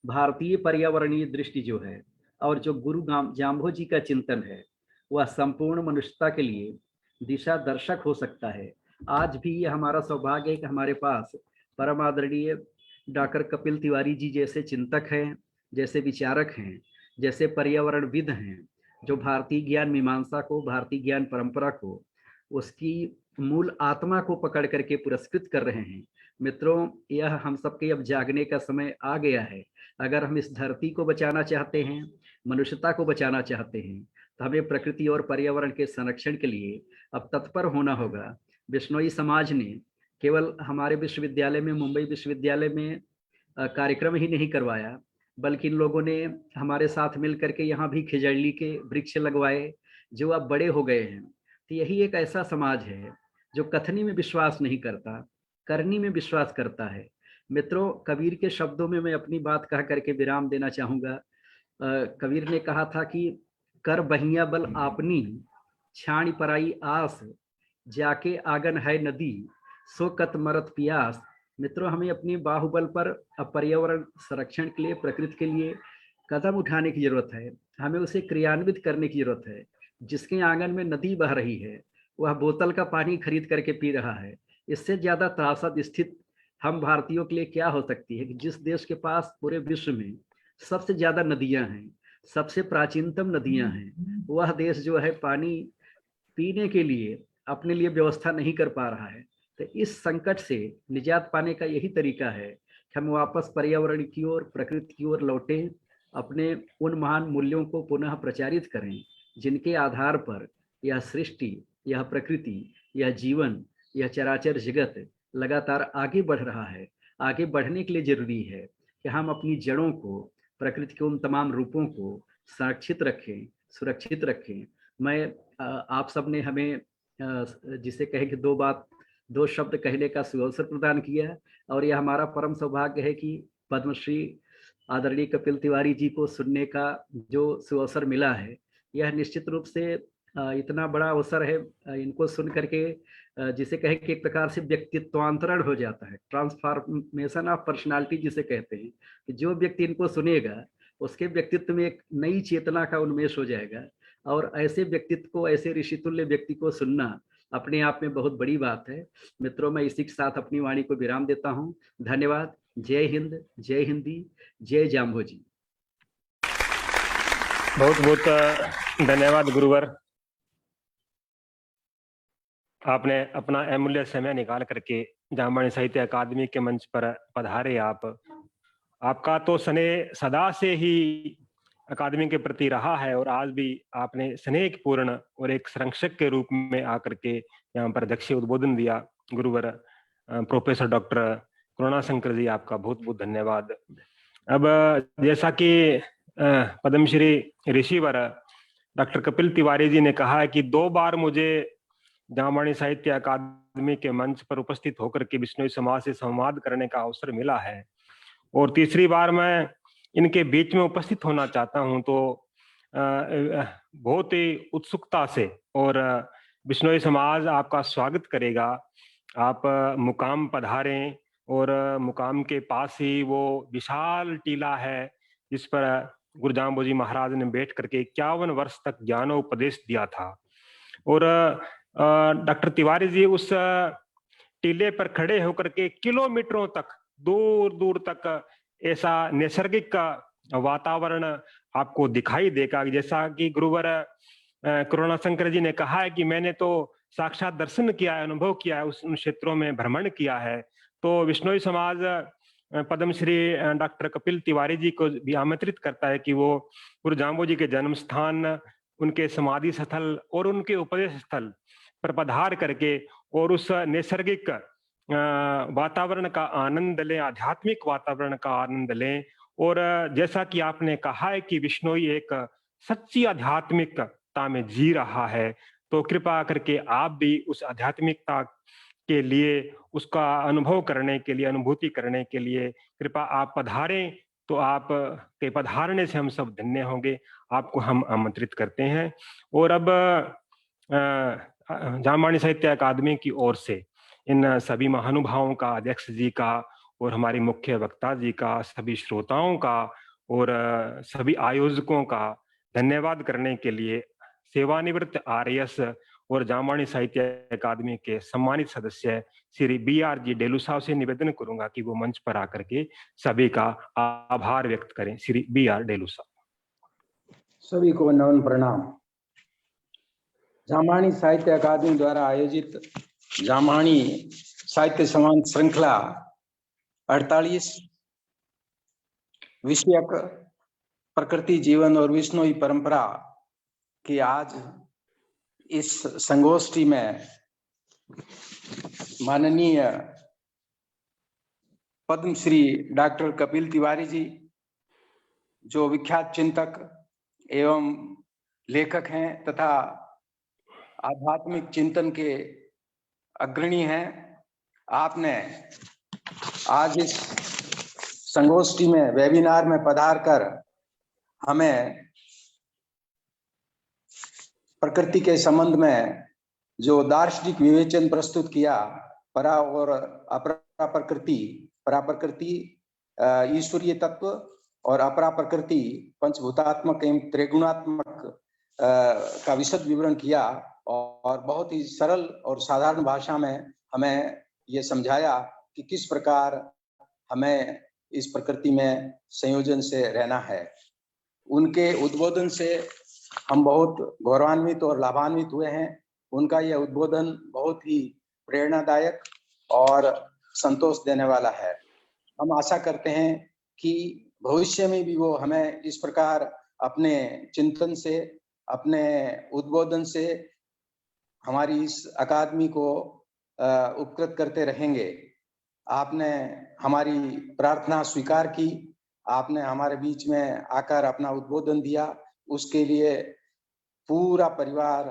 भारतीय पर्यावरणीय दृष्टि जो है और जो गुरु जाम्बो का चिंतन है वह संपूर्ण मनुष्यता के लिए दिशा दर्शक हो सकता है। आज भी ये हमारा सौभाग्य है कि हमारे पास परम आदरणीय डॉक्टर कपिल तिवारी जी जैसे चिंतक हैं, जैसे विचारक हैं, जैसे पर्यावरणविद हैं, जो भारतीय ज्ञान मीमांसा को, भारतीय ज्ञान परंपरा को, उसकी मूल आत्मा को पकड़ करके पुरस्कृत कर रहे हैं। मित्रों, यह हम सबके अब जागने का समय आ गया है। अगर हम इस धरती को बचाना चाहते हैं, मनुष्यता को बचाना चाहते हैं, तो हमें प्रकृति और पर्यावरण के संरक्षण के लिए अब तत्पर होना होगा। बिश्नोई समाज ने केवल हमारे विश्वविद्यालय में, मुंबई विश्वविद्यालय में कार्यक्रम ही नहीं करवाया, बल्कि इन लोगों ने हमारे साथ मिल करके यहाँ भी खिजड़ली के वृक्ष लगवाए जो अब बड़े हो गए हैं। तो यही एक ऐसा समाज है जो कथनी में विश्वास नहीं करता, करनी में विश्वास करता है। मित्रों, कबीर के शब्दों में मैं अपनी बात कह करके विराम देना चाहूंगा। कबीर ने कहा था कि कर बहिया बल आपनी, छाणी पराई आस, जाके आंगन है नदी, सो कत मरत पियास। मित्रों, हमें अपनी बाहुबल पर पर्यावरण संरक्षण के लिए, प्रकृति के लिए कदम उठाने की जरूरत है। हमें उसे क्रियान्वित करने की जरूरत है। जिसके आंगन में नदी बह रही है वह बोतल का पानी खरीद करके पी रहा है। इससे ज्यादा त्रासद स्थिति हम भारतीयों के लिए क्या हो सकती है कि जिस देश के पास पूरे विश्व में सबसे ज्यादा नदियां हैं, सबसे प्राचीनतम नदियां हैं, वह देश जो है पानी पीने के लिए अपने लिए व्यवस्था नहीं कर पा रहा है। तो इस संकट से निजात पाने का यही तरीका है कि हम वापस पर्यावरण की ओर, प्रकृति की ओर लौटें, अपने उन महान मूल्यों को पुनः प्रचारित करें जिनके आधार पर यह सृष्टि, यह प्रकृति, यह जीवन, यह चराचर जगत लगातार आगे बढ़ रहा है। आगे बढ़ने के लिए जरूरी है कि हम अपनी जड़ों को, प्रकृति के उन तमाम रूपों को संरक्षित रखें, सुरक्षित रखें। मैं आप सब ने हमें जिसे कहे कि दो शब्द कहने का सुअवसर प्रदान किया, और यह हमारा परम सौभाग्य है कि पद्मश्री आदरणीय कपिल तिवारी जी को सुनने का जो सुअवसर मिला है। यह निश्चित रूप से इतना बड़ा अवसर है, इनको सुन करके जिसे कहे कि एक प्रकार से व्यक्तित्वांतरण हो जाता है, ट्रांसफॉर्मेशन ऑफ पर्सनालिटी जिसे कहते हैं, कि जो व्यक्ति इनको सुनेगा उसके व्यक्तित्व में एक नई चेतना का उन्मेष हो जाएगा। और ऐसे व्यक्तित्व को, ऐसे ऋषितुल्य व्यक्ति को सुनना अपने आप में बहुत बड़ी बात है। मित्रों, मैं इसी के साथ अपनी वाणी को विराम देता हूं। धन्यवाद। जय हिंद, जय हिंदी, जय जाम्भो जी।
बहुत बहुत धन्यवाद गुरुवर। आपने अपना अमूल्य समय निकाल करके जामवाणी साहित्य अकादमी के मंच पर पधारे। आपका तो स्नेह सदा से ही अकादमी के प्रति रहा है, और आज भी आपने स्नेहपूर्ण और एक संरक्षक के रूप में आकर के यहाँ पर अध्यक्षीय उद्बोधन दिया। गुरुवर प्रोफेसर डॉक्टर करुणाशंकर जी, आपका बहुत बहुत धन्यवाद। अब जैसा कि पद्मश्री ऋषिवर डॉक्टर कपिल तिवारी जी ने कहा है कि 2 बार मुझे जामवाणी साहित्य अकादमी के मंच पर उपस्थित होकर के बिश्नोई समाज से संवाद करने का अवसर मिला है, और तीसरी बार मैं इनके बीच में उपस्थित होना चाहता हूं। तो बहुत ही उत्सुकता से, और बिश्नोई समाज आपका स्वागत करेगा। आप मुकाम पधारें, और मुकाम के पास ही वो विशाल टीला है जिस पर गुरु जाम्बो जी महाराज ने बैठ करके 51 वर्ष तक ज्ञानोपदेश दिया था। और डॉक्टर तिवारी जी उस टीले पर खड़े होकर के किलोमीटरों तक, दूर दूर तक ऐसा नैसर्गिक वातावरण आपको दिखाई देगा। जैसा कि गुरुवर करुणाशंकर जी ने कहा है कि मैंने तो साक्षात दर्शन किया है, अनुभव किया है, उन क्षेत्रों में भ्रमण किया है। तो बिश्नोई समाज पद्मश्री डॉक्टर कपिल तिवारी जी को भी आमंत्रित करता है कि वो गुरु जाम्बो जी के जन्म स्थान, उनके समाधि स्थल और उनके उपदेश स्थल पर पधार करके और उस नैसर्गिक वातावरण का आनंद लें, आध्यात्मिक वातावरण का आनंद लें। और जैसा कि आपने कहा है कि बिश्नोई एक सच्ची आध्यात्मिकता में जी रहा है, तो कृपा करके आप भी उस आध्यात्मिकता के लिए, उसका अनुभव करने के लिए, अनुभूति करने के लिए कृपा आप पधारें। तो आप के पधारने से हम सब धन्य होंगे। आपको हम आमंत्रित करते हैं। और अब जामवाणी साहित्य अकादमी की ओर से इन सभी महानुभावों का, अध्यक्ष जी का और हमारे मुख्य वक्ता जी का, सभी श्रोताओं का और सभी आयोजकों का धन्यवाद करने के लिए सेवानिवृत्त आरएस और जामवाणी साहित्य अकादमी के सम्मानित सदस्य श्री BR जी डेलू साहब से निवेदन करूंगा कि वो मंच पर आकर के सभी का आभार व्यक्त करें। श्री BR डेलू साहब।
सभी को नमन प्रणाम। जामवाणी साहित्य अकादमी द्वारा आयोजित जामवाणी साहित्य संवाद श्रृंखला 48 विषयक प्रकृति, जीवन और विश्नोई परंपरा की आज इस संगोष्ठी में माननीय पद्मश्री डॉक्टर कपिल तिवारी जी, जो विख्यात चिंतक एवं लेखक हैं तथा आध्यात्मिक चिंतन के अग्रणी हैं, आपने आज इस संगोष्ठी में वेबिनार में पधार कर हमें प्रकृति के संबंध में जो दार्शनिक विवेचन प्रस्तुत किया, परा और अपरा प्रकृति, परा प्रकृति ईश्वरीय तत्व और अपरा प्रकृति पंचभूतात्मक एवं त्रिगुणात्मक का विशद विवरण किया और बहुत ही सरल और साधारण भाषा में हमें ये समझाया कि किस प्रकार हमें इस प्रकृति में संयोजन से रहना है। उनके उद्बोधन से हम बहुत गौरवान्वित और लाभान्वित हुए हैं। उनका यह उद्बोधन बहुत ही प्रेरणादायक और संतोष देने वाला है। हम आशा करते हैं कि भविष्य में भी वो हमें इस प्रकार अपने चिंतन से, अपने उद्बोधन से हमारी इस अकादमी को उपकृत करते रहेंगे। आपने हमारी प्रार्थना स्वीकार की, आपने हमारे बीच में आकर अपना उद्बोधन दिया, उसके लिए पूरा परिवार,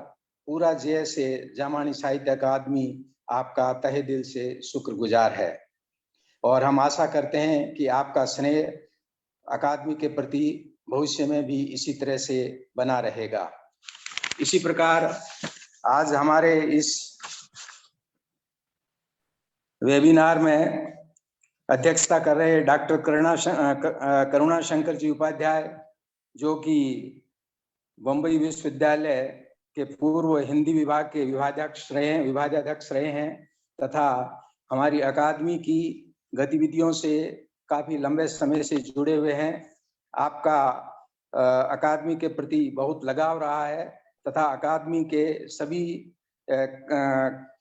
पूरा JSA जामानी साहित्य अकादमी आपका तहे दिल से शुक्रगुजार है और हम आशा करते हैं कि आपका स्नेह अकादमी के प्रति भविष्य में भी इसी तरह से बना रहेगा। इसी प्रकार आज हमारे इस वेबिनार में अध्यक्षता कर रहे डॉक्टर करुणा शंकर जी उपाध्याय, जो कि बम्बई विश्वविद्यालय के पूर्व हिंदी विभाग के विभागाध्यक्ष रहे हैं तथा हमारी अकादमी की गतिविधियों से काफी लंबे समय से जुड़े हुए हैं। आपका अकादमी के प्रति बहुत लगाव रहा है तथा अकादमी के सभी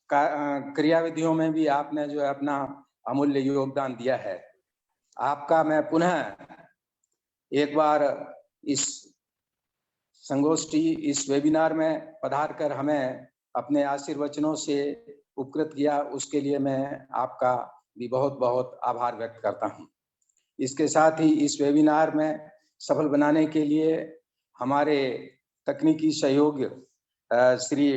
क्रियाविधियों में भी आपने जो है अपना अमूल्य योगदान दिया है। आपका मैं पुनः एक बार इस संगोष्ठी, इस वेबिनार में पधार कर हमें अपने आशीर्वचनों से उपकृत किया, उसके लिए मैं आपका भी बहुत बहुत आभार व्यक्त करता हूं। इसके साथ ही इस वेबिनार में सफल बनाने के लिए हमारे तकनीकी सहयोगी श्री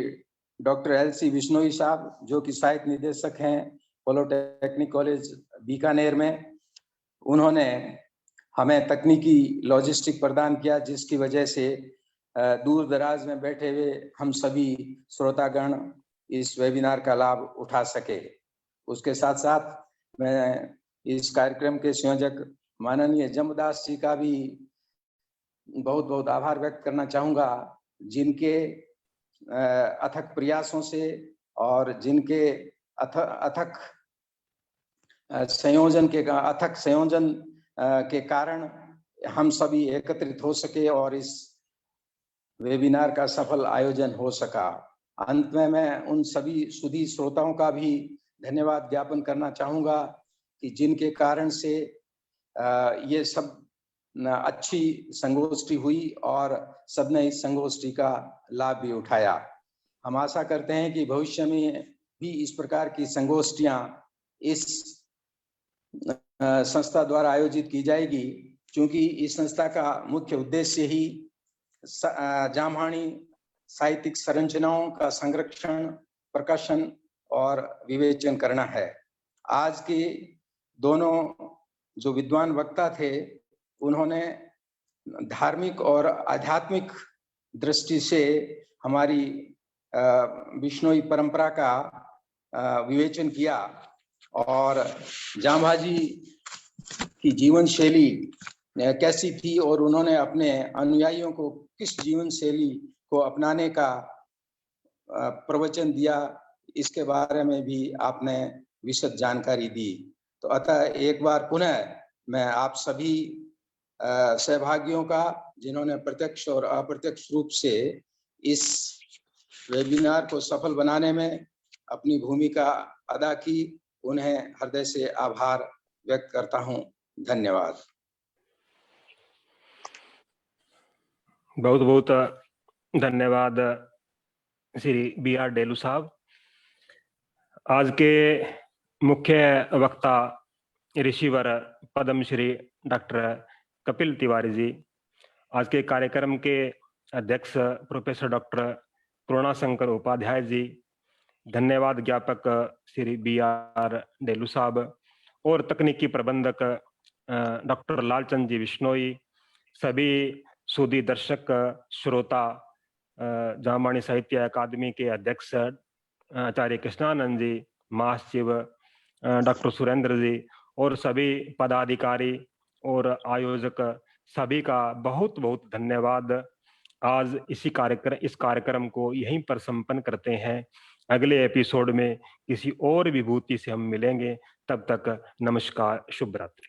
डॉक्टर LC बिश्नोई साहब, जो कि साहित्य निदेशक हैं पॉलिटेक्निक कॉलेज बीकानेर में, उन्होंने हमें तकनीकी लॉजिस्टिक प्रदान किया, जिसकी वजह से दूर दराज में बैठे हुए हम सभी श्रोतागण इस वेबिनार का लाभ उठा सके। उसके साथ साथ मैं इस कार्यक्रम के संयोजक माननीय जम्बदास जी का भी बहुत बहुत आभार व्यक्त करना चाहूँगा, जिनके अथक प्रयासों से और जिनके अथक संयोजन के कारण हम सभी एकत्रित हो सके और इस वेबिनार का सफल आयोजन हो सका। अंत में मैं उन सभी सुधी श्रोताओं का भी धन्यवाद ज्ञापन करना चाहूँगा कि जिनके कारण से ये सब अच्छी संगोष्ठी हुई और सबने इस संगोष्ठी का लाभ भी उठाया। हम आशा करते हैं कि भविष्य में भी इस प्रकार की संगोष्ठियां इस संस्था द्वारा आयोजित की जाएगी, क्योंकि इस संस्था का मुख्य उद्देश्य ही जामहानी साहित्यिक संरचनाओं का संरक्षण, प्रकाशन और विवेचन करना है। आज के दोनों जो विद्वान वक्ता थे, उन्होंने धार्मिक और आध्यात्मिक दृष्टि से हमारी बिश्नोई परंपरा का विवेचन किया और जांबाजी की जीवन शैली कैसी थी और उन्होंने अपने अनुयायियों को किस जीवन शैली को अपनाने का प्रवचन दिया, इसके बारे में भी आपने विशद जानकारी दी। तो अतः एक बार पुनः मैं आप सभी सहभागियों का, जिन्होंने प्रत्यक्ष और अप्रत्यक्ष रूप से इस वेबिनार को सफल बनाने में अपनी भूमिका अदा की, उन्हें हृदय से आभार व्यक्त करता हूं। धन्यवाद।
बहुत बहुत धन्यवाद श्री BR डेलू साहब। आज के मुख्य वक्ता ऋषिवर पद्मश्री डॉक्टर कपिल तिवारी जी, आज के कार्यक्रम के अध्यक्ष प्रोफेसर डॉक्टर करुणा शंकर उपाध्याय जी, धन्यवाद ज्ञापक श्री BR डेलू साहब और तकनीकी प्रबंधक डॉक्टर लालचंद जी बिश्नोई, सभी सुधी दर्शक श्रोता, जामवाणी साहित्य अकादमी के अध्यक्ष आचार्य कृष्णानंद जी, महासचिव डॉक्टर सुरेंद्र जी और सभी पदाधिकारी और आयोजक, सभी का बहुत बहुत धन्यवाद। आज इस कार्यक्रम को यहीं पर संपन्न करते हैं। अगले एपिसोड में किसी और विभूति से हम मिलेंगे। तब तक नमस्कार, शुभ रात्रि।